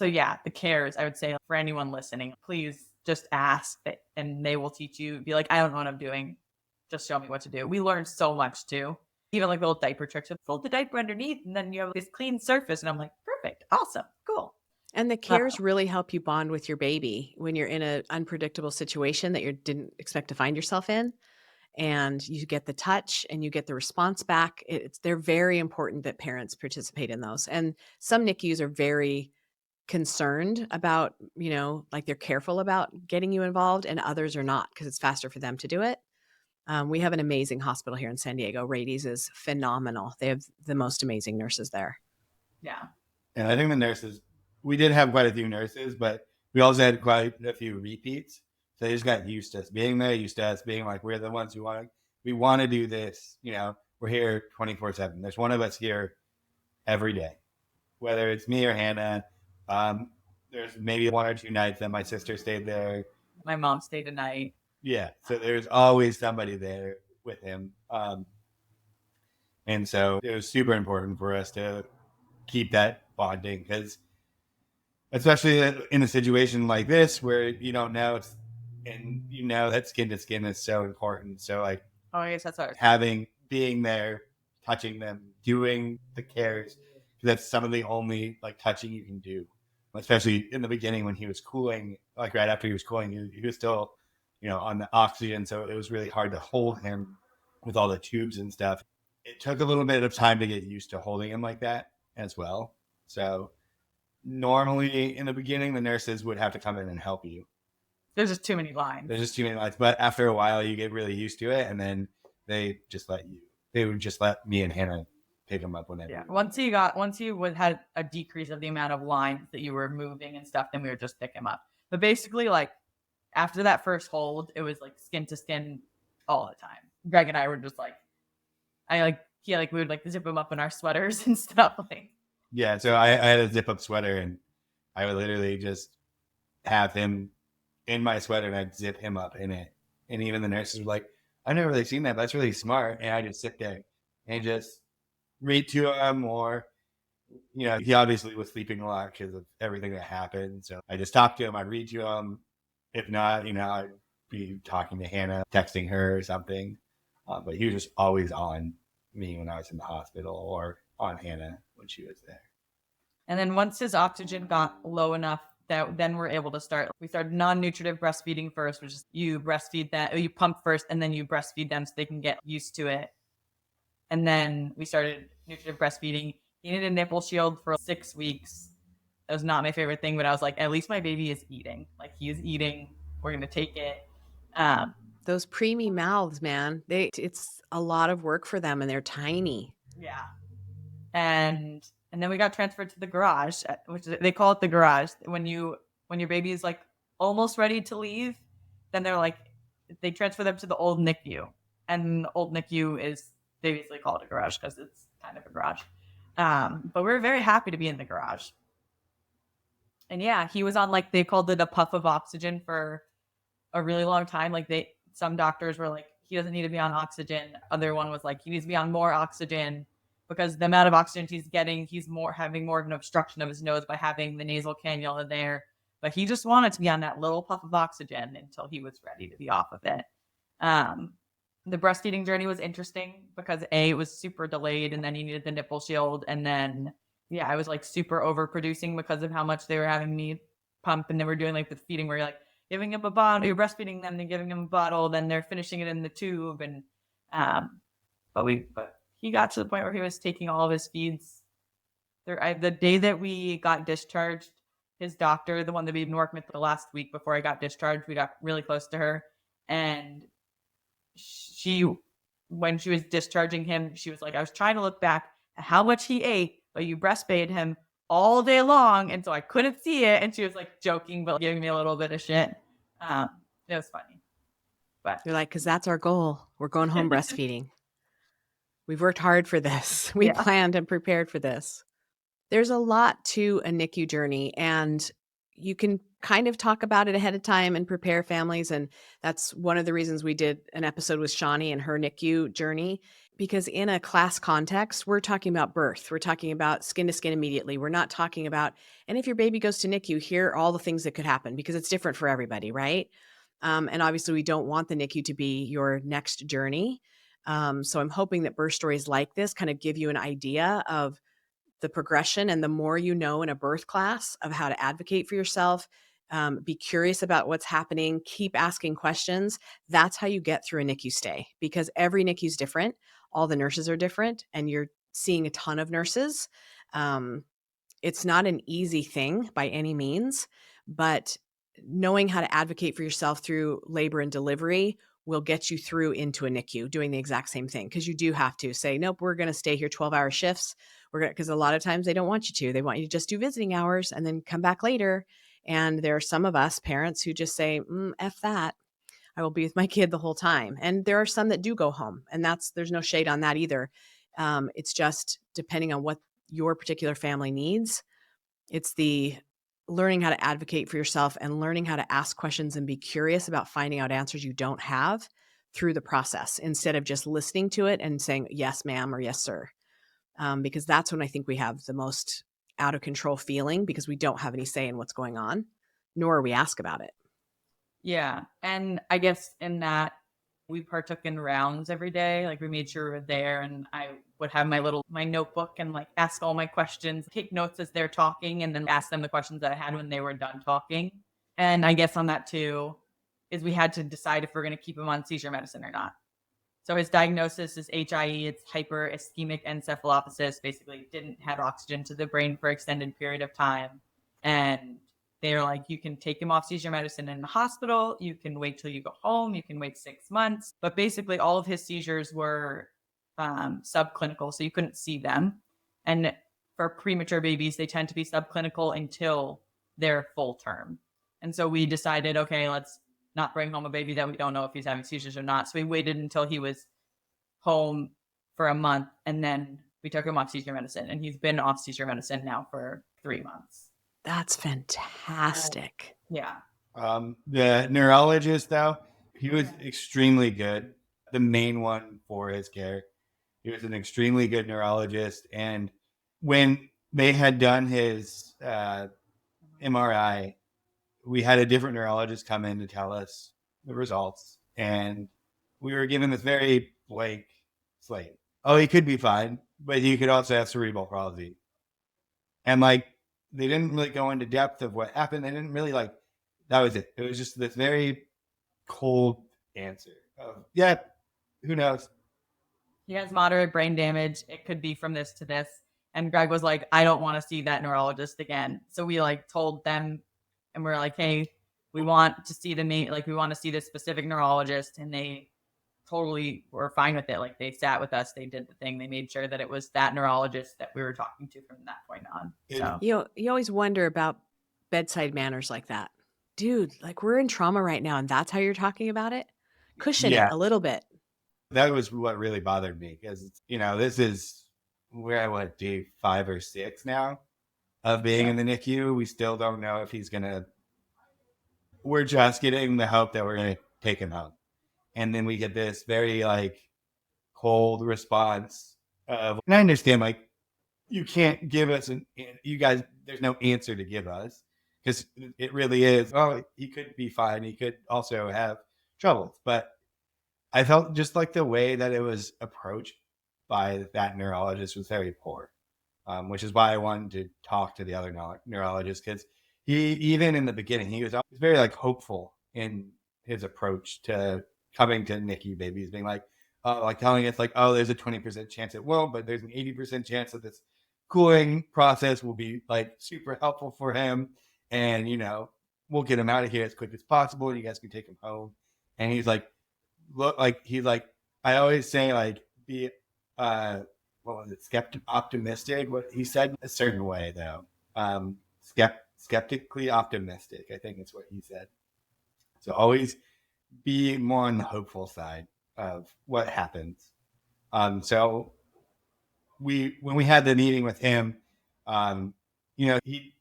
yeah, the cares, I would say for anyone listening, please just ask and they will teach you. Be like, I don't know what I'm doing. Just show me what to do. We learned so much too. Even like little diaper tricks. Fold the diaper underneath and then you have this clean surface. And I'm like, perfect. Awesome. Cool. And the cares really help you bond with your baby when you're in an unpredictable situation that you didn't expect to find yourself in. And you get the touch and you get the response back. They're very important that parents participate in those. And some NICUs are very concerned about, like they're careful about getting you involved, and others are not because it's faster for them to do it. We have an amazing hospital here in San Diego. Radies is phenomenal. They have the most amazing nurses there. Yeah. And I think the nurses, we did have quite a few nurses, but we also had quite a few repeats. So they just got used to us being there, used to us being like, we're the ones who we want to do this. We're here 24/7. There's one of us here every day, whether it's me or Hannah. There's maybe 1 or 2 nights that my sister stayed there. My mom stayed a night. Yeah. So there's always somebody there with him. And so it was super important for us to keep that bonding, because especially in a situation like this where you don't know that skin to skin is so important. So like, oh, I guess that's what being there, touching them, doing the cares, that's some of the only like touching you can do, especially in the beginning when he was cooling. Like right after he was cooling, he was still on the oxygen, so it was really hard to hold him with all the tubes and stuff. It took a little bit of time to get used to holding him like that as well. So normally in the beginning, the nurses would have to come in and help you. There's just too many lines. But after a while, you get really used to it, and then they would just let me and Hannah pick him up whenever. Yeah. Once you had a decrease of the amount of lines that you were moving and stuff, then we would just pick him up. But basically, like after that first hold, it was like skin to skin all the time. Greg and I were just like, we would like zip him up in our sweaters and stuff. Like, yeah. So I had a zip up sweater, and I would literally just have him in my sweater and I'd zip him up in it. And even the nurses were like, I've never really seen that, but that's really smart. And I just sit there and just read to him, or, he obviously was sleeping a lot because of everything that happened. So I just talked to him. I'd read to him. If not, I'd be talking to Hannah, texting her or something. But he was just always on. me when I was in the hospital or on Hannah when she was there. And then once his oxygen got low enough that then we're able to start, we started non-nutritive breastfeeding first, which is you breastfeed that, you pump first and then you breastfeed them so they can get used to it. And then we started nutritive breastfeeding. He needed a nipple shield for 6 weeks. That was not my favorite thing, but I was like, at least my baby is eating. Like, he is eating. We're going to take it. Those preemie mouths, man, it's a lot of work for them and they're tiny. Yeah. And then we got transferred to the garage, which they call it the garage. When your baby is like almost ready to leave, then they transfer them to the old NICU. And the old NICU they basically call it a garage because it's kind of a garage. But we're very happy to be in the garage. And yeah, he was on they called it a puff of oxygen for a really long time. Some doctors were like, he doesn't need to be on oxygen. Other one was like, he needs to be on more oxygen because the amount of oxygen he's getting, he's having more of an obstruction of his nose by having the nasal cannula there. But he just wanted to be on that little puff of oxygen until he was ready to be off of it. The breastfeeding journey was interesting because it was super delayed and then he needed the nipple shield. And then, yeah, I was super overproducing because of how much they were having me pump. And they were doing the feeding where you're giving him a bottle, you're breastfeeding them, then giving him a bottle, then they're finishing it in the tube. And, but he got to the point where he was taking all of his feeds. The day that we got discharged, his doctor, the one that we'd been working with the last week before I got discharged, we got really close to her. And when she was discharging him, she was like, I was trying to look back at how much he ate, but you breastfed him all day long. And so I couldn't see it. And she was joking, but giving me a little bit of shit. It was funny. But you're like, because that's our goal. We're going home breastfeeding. We've worked hard for this. We planned and prepared for this. There's a lot to a NICU journey, and you can kind of talk about it ahead of time and prepare families. And that's one of the reasons we did an episode with Shawnee and her NICU journey, because in a class context, we're talking about birth. We're talking about skin to skin immediately. We're not talking about, and if your baby goes to NICU, here are all the things that could happen, because it's different for everybody, right? And obviously we don't want the NICU to be your next journey. So I'm hoping that birth stories like this kind of give you an idea of the progression, and the more you know in a birth class of how to advocate for yourself, be curious about what's happening, keep asking questions. That's how you get through a NICU stay, because every NICU is different. All the nurses are different, and you're seeing a ton of nurses. It's not an easy thing by any means, but knowing how to advocate for yourself through labor and delivery will get you through into a NICU doing the exact same thing. Because you do have to say, nope, we're going to stay here 12-hour shifts. Because a lot of times they don't want you to. They want you to just do visiting hours and then come back later. And there are some of us parents who just say, F that. I will be with my kid the whole time. And there are some that do go home. And there's no shade on that either. It's just depending on what your particular family needs. It's the learning how to advocate for yourself and learning how to ask questions and be curious about finding out answers you don't have through the process, instead of just listening to it and saying, yes, ma'am, or yes, sir. Because that's when I think we have the most out of control feeling, because we don't have any say in what's going on, nor are we asked about it. Yeah. And I guess in that, we partook in rounds every day. We made sure we were there, and I would have my notebook and ask all my questions, take notes as they're talking, and then ask them the questions that I had when they were done talking. And I guess on that too is we had to decide if we're going to keep him on seizure medicine or not. So his diagnosis is HIE. It's hyperischemic encephalopathy. Basically, didn't have oxygen to the brain for an extended period of time. And they're like, you can take him off seizure medicine in the hospital. You can wait till you go home. You can wait 6 months. But basically, all of his seizures were subclinical, so you couldn't see them. And for premature babies, they tend to be subclinical until they're full term. And so we decided, okay, let's not bring home a baby that we don't know if he's having seizures or not. So we waited until he was home for a month, and then we took him off seizure medicine. And he's been off seizure medicine now for 3 months. That's fantastic. Yeah. The neurologist, though, he was extremely good. The main one for his care. He was an extremely good neurologist. And when they had done his MRI, we had a different neurologist come in to tell us the results. And we were given this very blank slate. oh, he could be fine, but he could also have cerebral palsy. And like, they didn't really go into depth of what happened. They didn't really like, that was it. It was just this very cold answer of, yeah, who knows? He has moderate brain damage. It could be from this to this. And Greg was like, I don't want to see that neurologist again. So we like told them, and we're like, hey, we want to see we want to see this specific neurologist. And they totally were fine with it. Like they sat with us, they did the thing, they made sure that it was that neurologist that we were talking to from that point on. So You always wonder about bedside manners like that. Dude, like we're in trauma right now and that's how you're talking about it? Cushion it Yeah, a little bit. that was what really bothered me because, this is where I would day 5 or 6 now of being in the NICU. We still don't know if he's going to, we're just getting the hope that we're going to take him home. And then we get this very like cold response of, and I understand like you can't give us you guys, there's no answer to give us because it really is, oh, he could be fine. He could also have troubles. But I felt just like the way that it was approached by that neurologist was very poor, which is why I wanted to talk to the other neurologist because he, even in the beginning, he was always very like hopeful in his approach to coming to NICU babies, being like telling us like, oh, there's a 20% chance it won't, but there's an 80% chance that this cooling process will be like super helpful for him, and we'll get him out of here as quick as possible. You guys can take him home. And he's like, look, like he's like, I always say like be what was it, optimistic. What he said a certain way though, skeptically optimistic, I think it's what he said. So always be more on the hopeful side of what happens. So when we had the meeting with him, he,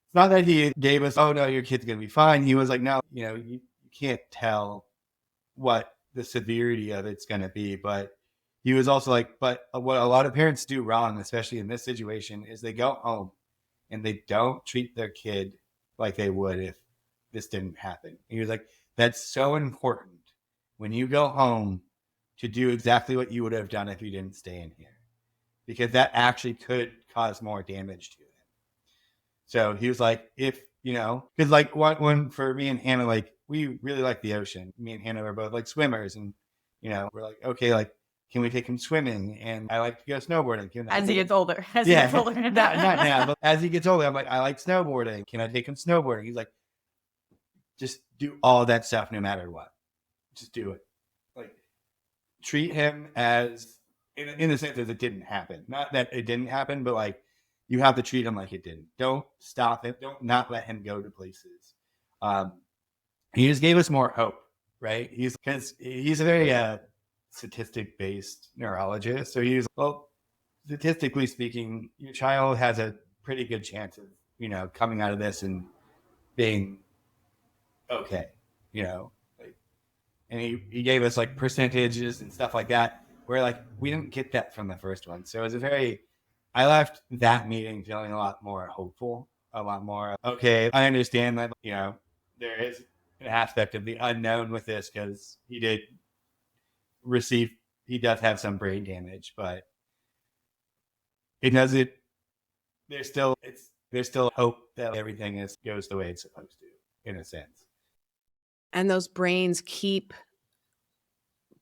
it's not that he gave us, oh no, your kid's gonna be fine. He was like, no, you can't tell what the severity of it's going to be. But he was also like, but what a lot of parents do wrong, especially in this situation, is they go home and they don't treat their kid like they would if this didn't happen. And he was like, that's so important when you go home to do exactly what you would have done if you didn't stay in here, because that actually could cause more damage to him. So he was like, because like when for me and Hannah, like we really like the ocean. Me and Hannah are both like swimmers, and we're like, okay, like can we take him swimming? And I like to go snowboarding. As he gets older, not now, but as he gets older, I'm like, I like snowboarding. Can I take him snowboarding? He's like, just do all that stuff no matter what. Just do it. Like treat him as in the sense that it didn't happen. Not that it didn't happen, but like you have to treat him like it didn't. Don't stop him. Don't not let him go to places. He just gave us more hope, right? He's a very statistic based neurologist. So he's, well, statistically speaking, your child has a pretty good chance of coming out of this and being okay. Like, and he gave us like percentages and stuff like that. Where like we didn't get that from the first one. So it was I left that meeting feeling a lot more hopeful, a lot more, okay, I understand that, there is an aspect of the unknown with this because he does have some brain damage, but it doesn't, there's still hope that everything goes the way it's supposed to, in a sense. And those brains keep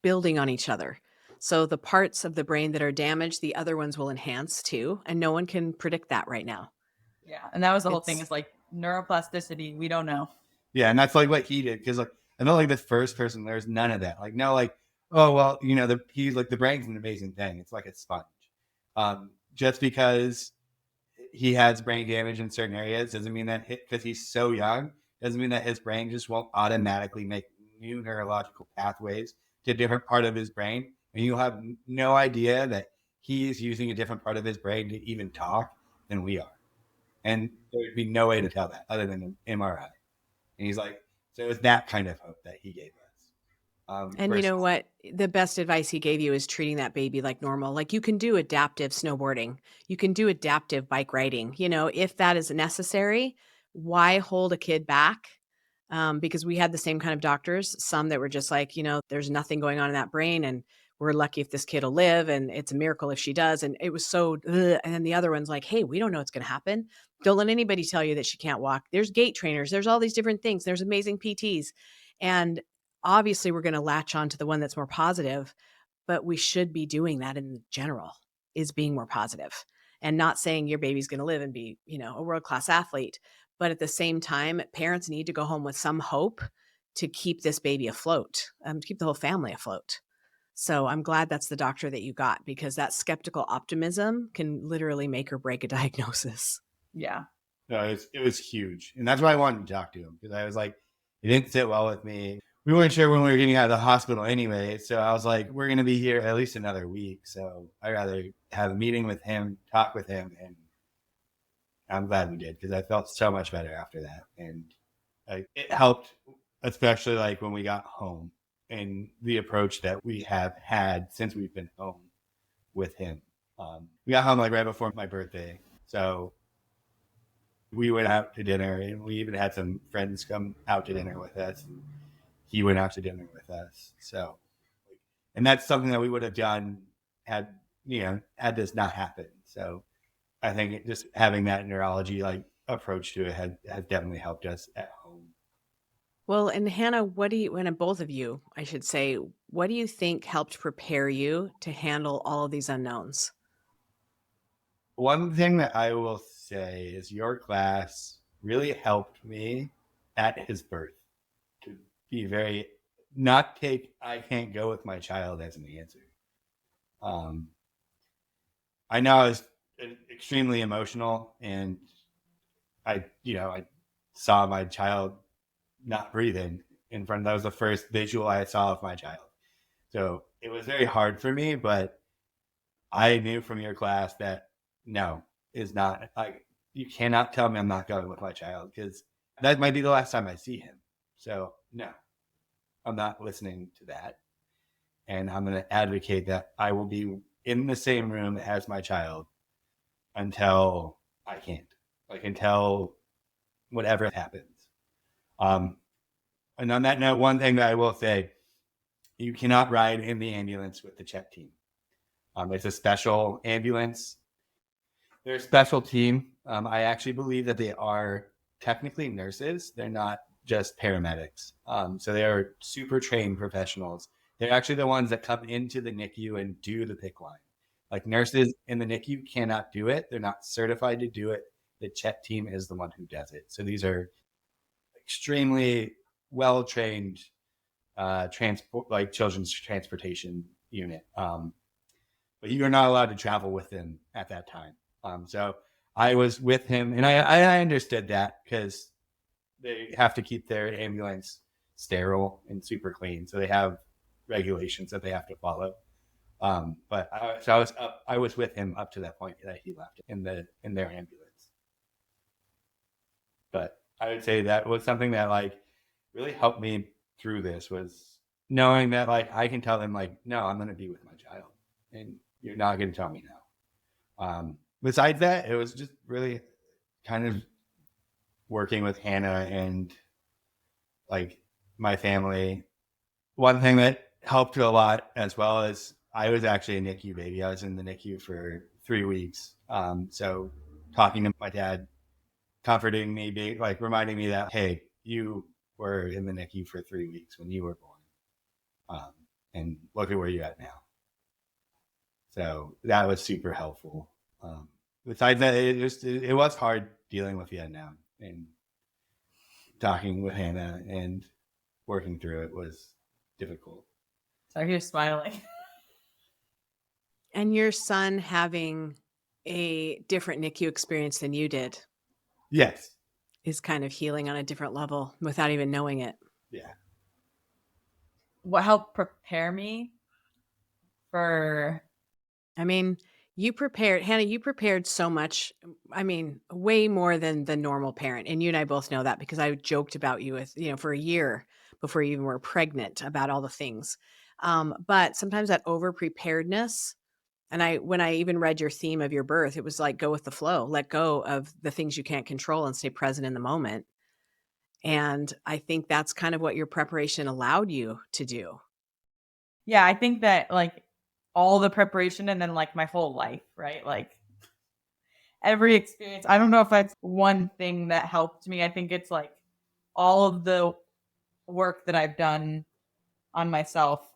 building on each other. So the parts of the brain that are damaged, the other ones will enhance too. And no one can predict that right now. Yeah. And that was the whole thing, is like neuroplasticity. We don't know. Yeah. And that's like what he did. Because like, I know like the first person, there's none of that. Like, no, like, oh, well, he's like, the brain's an amazing thing. It's like a sponge. Just because he has brain damage in certain areas doesn't mean that because he's so young, doesn't mean that his brain just won't automatically make new neurological pathways to a different part of his brain. And you'll have no idea that he's using a different part of his brain to even talk than we are. And there would be no way to tell that other than an MRI. And he's like, so it's that kind of hope that he gave us. And you know what? The best advice he gave you is treating that baby like normal. Like you can do adaptive snowboarding. You can do adaptive bike riding. If that is necessary, why hold a kid back? Because we had the same kind of doctors, some that were just like, there's nothing going on in that brain and we're lucky if this kid will live, and it's a miracle if she does. And it was so, ugh. And then the other one's like, hey, we don't know what's going to happen. Don't let anybody tell you that she can't walk. There's gait trainers. There's all these different things. There's amazing PTs. And obviously we're going to latch on to the one that's more positive, but we should be doing that in general, is being more positive and not saying your baby's going to live and be, a world-class athlete. But at the same time, parents need to go home with some hope to keep this baby afloat, to keep the whole family afloat. So I'm glad that's the doctor that you got, because that skeptical optimism can literally make or break a diagnosis. Yeah. No, it was huge. And that's why I wanted to talk to him, because I was like, it didn't sit well with me. We weren't sure when we were getting out of the hospital anyway. So I was like, we're going to be here at least another week. So I'd rather have a meeting with him, talk with him. And I'm glad we did, because I felt so much better after that. And it helped, especially like when we got home, and the approach that we have had since we've been home with him. We got home like right before my birthday. So we went out to dinner, and we even had some friends come out to dinner with us. And he went out to dinner with us. So, and that's something that we would have done had this not happened. So I think just having that neurology like approach to it has definitely helped us at home. Well, and Hannah, and both of you, I should say, what do you think helped prepare you to handle all of these unknowns? One thing that I will say is your class really helped me at his birth to be not take "I can't go with my child" as an answer. I know I was extremely emotional, and I saw my child not breathing in front. That was the first visual I saw of my child. So it was very hard for me, but I knew from your class that no, is not like, you cannot tell me I'm not going with my child, because that might be the last time I see him. So no, I'm not listening to that. And I'm going to advocate that I will be in the same room as my child until I can't, until whatever happens. And on that note, one thing that I will say, you cannot ride in the ambulance with the CHET team. It's a special ambulance. They're a special team. I actually believe that they are technically nurses. They're not just paramedics. So they are super trained professionals. They're actually the ones that come into the NICU and do the PICC line. Like, nurses in the NICU cannot do it. They're not certified to do it. The CHET team is the one who does it. So these are extremely well-trained children's transportation unit. But you are not allowed to travel with them at that time. So I was with him, and I understood that, because they have to keep their ambulance sterile and super clean. So they have regulations that they have to follow. But I was with him up to that point that he left in their ambulance. But I would say that was something that really helped me through this, was knowing that I can tell them no, I'm going to be with my child, and you're not going to tell me no. Besides that, it was just really kind of working with Hannah and my family. One thing that helped a lot as well is I was actually a NICU baby. I was in the NICU for 3 weeks. So talking to my dad, comforting me, reminding me that, hey, you were in the NICU for 3 weeks when you were born. And look at where you're at now. So that was super helpful. Besides that, it was hard dealing with the unknown, and talking with Hannah and working through it was difficult. Sorry, you're smiling. And your son having a different NICU experience than you did. Yes. Is kind of healing on a different level without even knowing it. Yeah. What helped prepare me for... Hannah, you prepared so much. Way more than the normal parent. And you and I both know that, because I joked about you for a year before you even were pregnant about all the things. But sometimes that over preparedness, and when I even read your theme of your birth, it was go with the flow, let go of the things you can't control and stay present in the moment. And I think that's kind of what your preparation allowed you to do. Yeah, I think that all the preparation and then like my whole life, right? Like every experience. I don't know if that's one thing that helped me. I think it's like all of the work that I've done on myself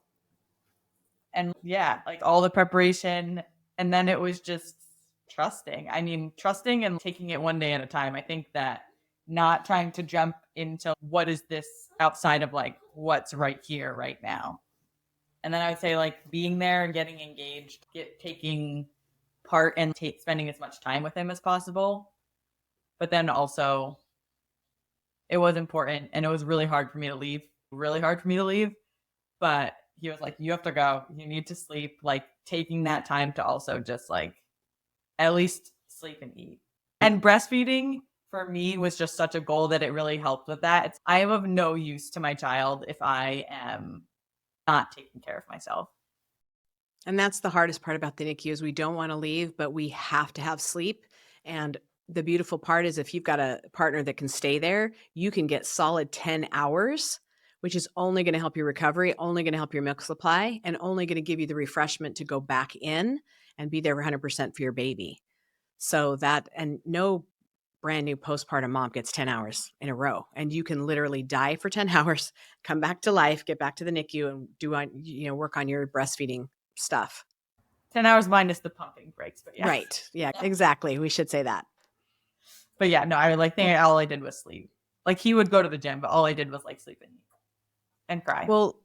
and yeah, like all the preparation. And then it was just trusting. I mean, trusting and taking it one day at a time. I think that not trying to jump into what is this outside of like what's right here, right now. And then I would say like being there and getting engaged, taking part and spending as much time with him as possible. But then also, it was important and it was really hard for me to leave. Really hard for me to leave. But he was like, you have to go. You need to sleep. Like taking that time to also just like at least sleep and eat. And breastfeeding for me was just such a goal that it really helped with that. I am of no use to my child if I am not taking care of myself. And that's the hardest part about the NICU is we don't want to leave, but we have to have sleep. And the beautiful part is if you've got a partner that can stay there, you can get solid 10 hours, which is only going to help your recovery, only going to help your milk supply, and only going to give you the refreshment to go back in and be there 100% for your baby. So that, and no brand new postpartum mom gets 10 hours in a row, and you can literally die for 10 hours, come back to life, get back to the NICU and work on your breastfeeding stuff. 10 hours minus the pumping breaks, but yeah. Right. Yeah, exactly. We should say that. But yeah, no, I like think all I did was sleep. Like he would go to the gym, but all I did was like sleep and cry. Well,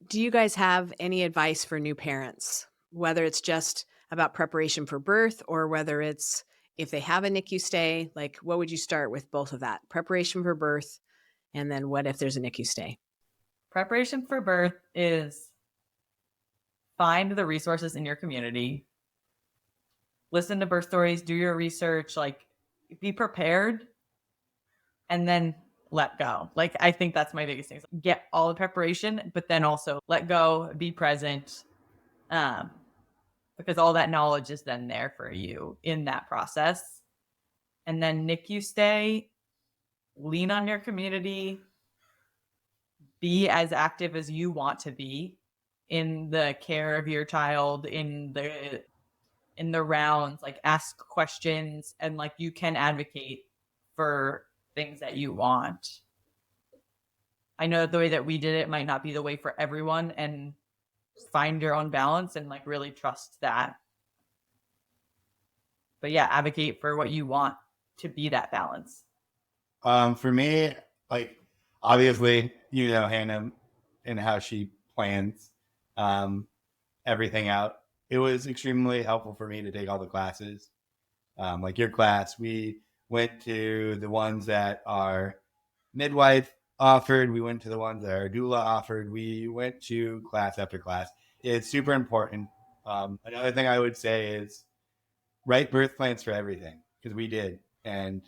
do you guys have any advice for new parents, whether it's just about preparation for birth or whether it's if they have a NICU stay, like what would you start with both of that? Preparation for birth, and then what if there's a NICU stay? Preparation for birth is find the resources in your community. Listen to birth stories, do your research, like be prepared and then let go. Like I think that's my biggest thing. Get all the preparation, but then also let go, be present. Because all that knowledge is then there for you in that process. And then NICU stay, lean on your community, be as active as you want to be in the care of your child, in the rounds, like ask questions and like you can advocate for things that you want. I know the way that we did it might not be the way for everyone, and find your own balance and like really trust that. But yeah, advocate for what you want to be that balance. For me, like obviously, Hannah and how she plans everything out. It was extremely helpful for me to take all the classes. Like your class, we went to the ones that are midwife offered. We went to the ones that are doula offered. We went to class after class. It's super important. Another thing I would say is write birth plans for everything, because we did. And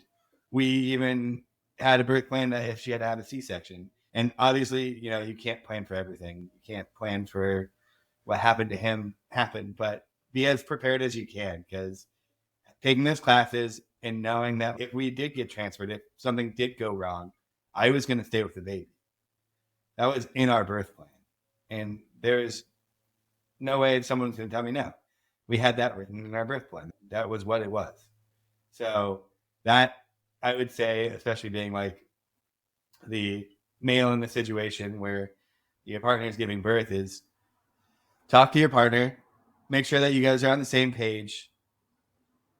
we even had a birth plan that if she had to have a C-section. And obviously, you can't plan for everything. You can't plan for what happened to him happened, but be as prepared as you can, because taking those classes and knowing that if we did get transferred, if something did go wrong, I was going to stay with the baby. That was in our birth plan. And there's no way someone's going to tell me no. We had that written in our birth plan. That was what it was. So that, I would say, especially being like the male in the situation where your partner is giving birth, is talk to your partner, make sure that you guys are on the same page.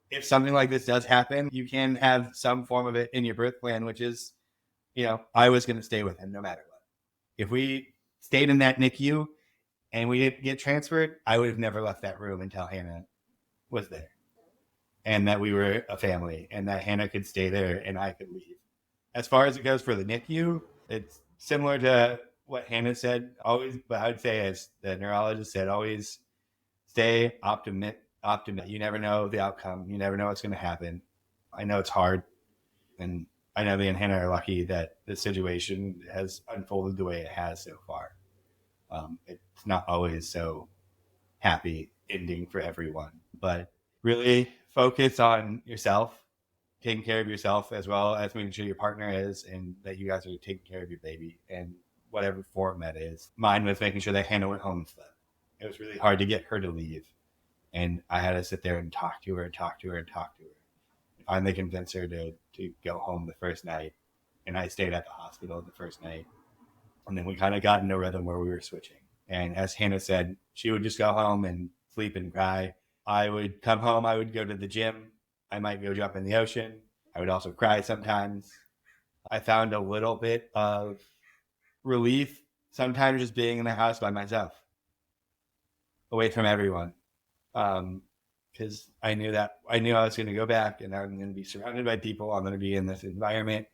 If something like this does happen, you can have some form of it in your birth plan, which is, I was going to stay with him no matter what. If we stayed in that NICU and we didn't get transferred, I would have never left that room until Hannah was there, and that we were a family, and that Hannah could stay there and I could leave. As far as it goes for the NICU, it's similar to what Hannah said, always, but I would say, as the neurologist said, always stay optimistic. You never know the outcome. You never know what's going to happen. I know it's hard, and I know me and Hannah are lucky that the situation has unfolded the way it has so far. It's not always so happy ending for everyone, but really focus on yourself, taking care of yourself, as well as making sure your partner is, and that you guys are taking care of your baby in whatever form that is. Mine was making sure that Hannah went home and slept, it was really hard to get her to leave. And I had to sit there and talk to her. Finally convince her to go home the first night. And I stayed at the hospital the first night. And then we kind of got into a rhythm where we were switching. And as Hannah said, she would just go home and sleep and cry. I would come home. I would go to the gym. I might go jump in the ocean. I would also cry sometimes. I found a little bit of relief sometimes just being in the house by myself, away from everyone. Because I knew I was going to go back and I'm going to be surrounded by people. I'm going to be in this environment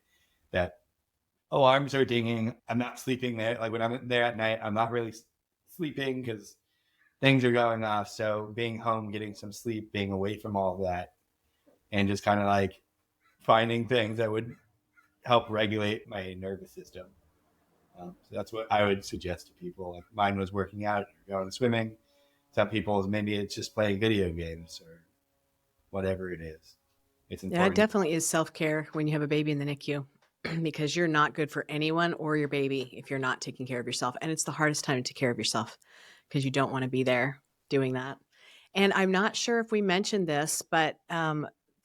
that alarms are dinging. I'm not sleeping there. Like when I'm there at night, I'm not really sleeping because things are going off. So being home, getting some sleep, being away from all of that, and just kind of like finding things that would help regulate my nervous system. So that's what I would suggest to people. Like mine was working out, or going swimming. Some people's maybe it's just playing video games or whatever it is. It's important. Yeah, it definitely is self-care when you have a baby in the NICU because you're not good for anyone or your baby if you're not taking care of yourself. And it's the hardest time to take care of yourself because you don't want to be there doing that. And I'm not sure if we mentioned this, but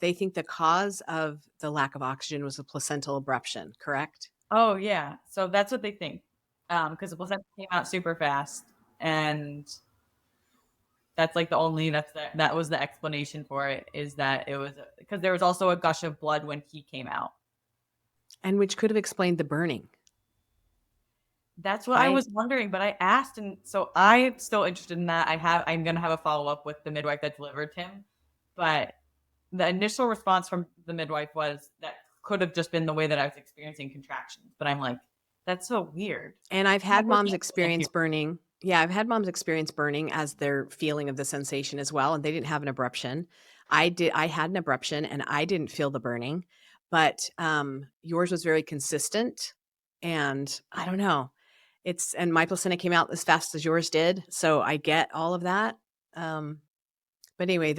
they think the cause of the lack of oxygen was a placental abruption, correct? Oh, yeah. So that's what they think. Because the placenta came out super fast. And that's like that was the explanation for it, is that it was because there was also a gush of blood when he came out. And which could have explained the burning. That's what I was wondering, but I asked, and so I'm still interested in that. I'm going to have a follow-up with the midwife that delivered him, but the initial response from the midwife was that could have just been the way that I was experiencing contractions, but I'm like, that's so weird. And I've had moms experience burning. Yeah, I've had moms experience burning as their feeling of the sensation as well, and they didn't have an abruption. I had an abruption, and I didn't feel the burning, but yours was very consistent, and I don't know. And my placenta came out as fast as yours did, so I get all of that. But anyway,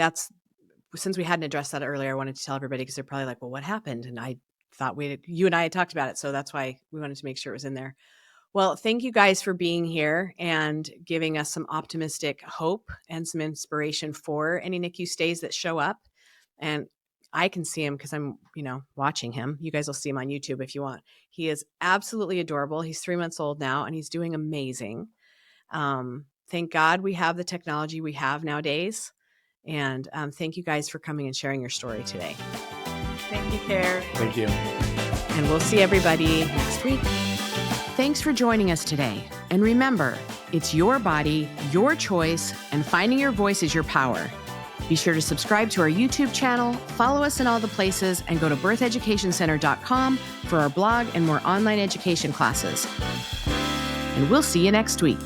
since we hadn't addressed that earlier, I wanted to tell everybody because they're probably like, well, what happened? And I thought you and I had talked about it, so that's why we wanted to make sure it was in there. Well, thank you guys for being here and giving us some optimistic hope and some inspiration for any NICU stays that show up. And I can see him because I'm, watching him. You guys will see him on YouTube if you want. He is absolutely adorable. He's 3 months old now, and he's doing amazing. Thank God we have the technology we have nowadays. And thank you guys for coming and sharing your story today. Thank you, Care. Thank you. And we'll see everybody next week. Thanks for joining us today. And remember, it's your body, your choice, and finding your voice is your power. Be sure to subscribe to our YouTube channel, follow us in all the places, and go to birtheducationcenter.com for our blog and more online education classes. And we'll see you next week.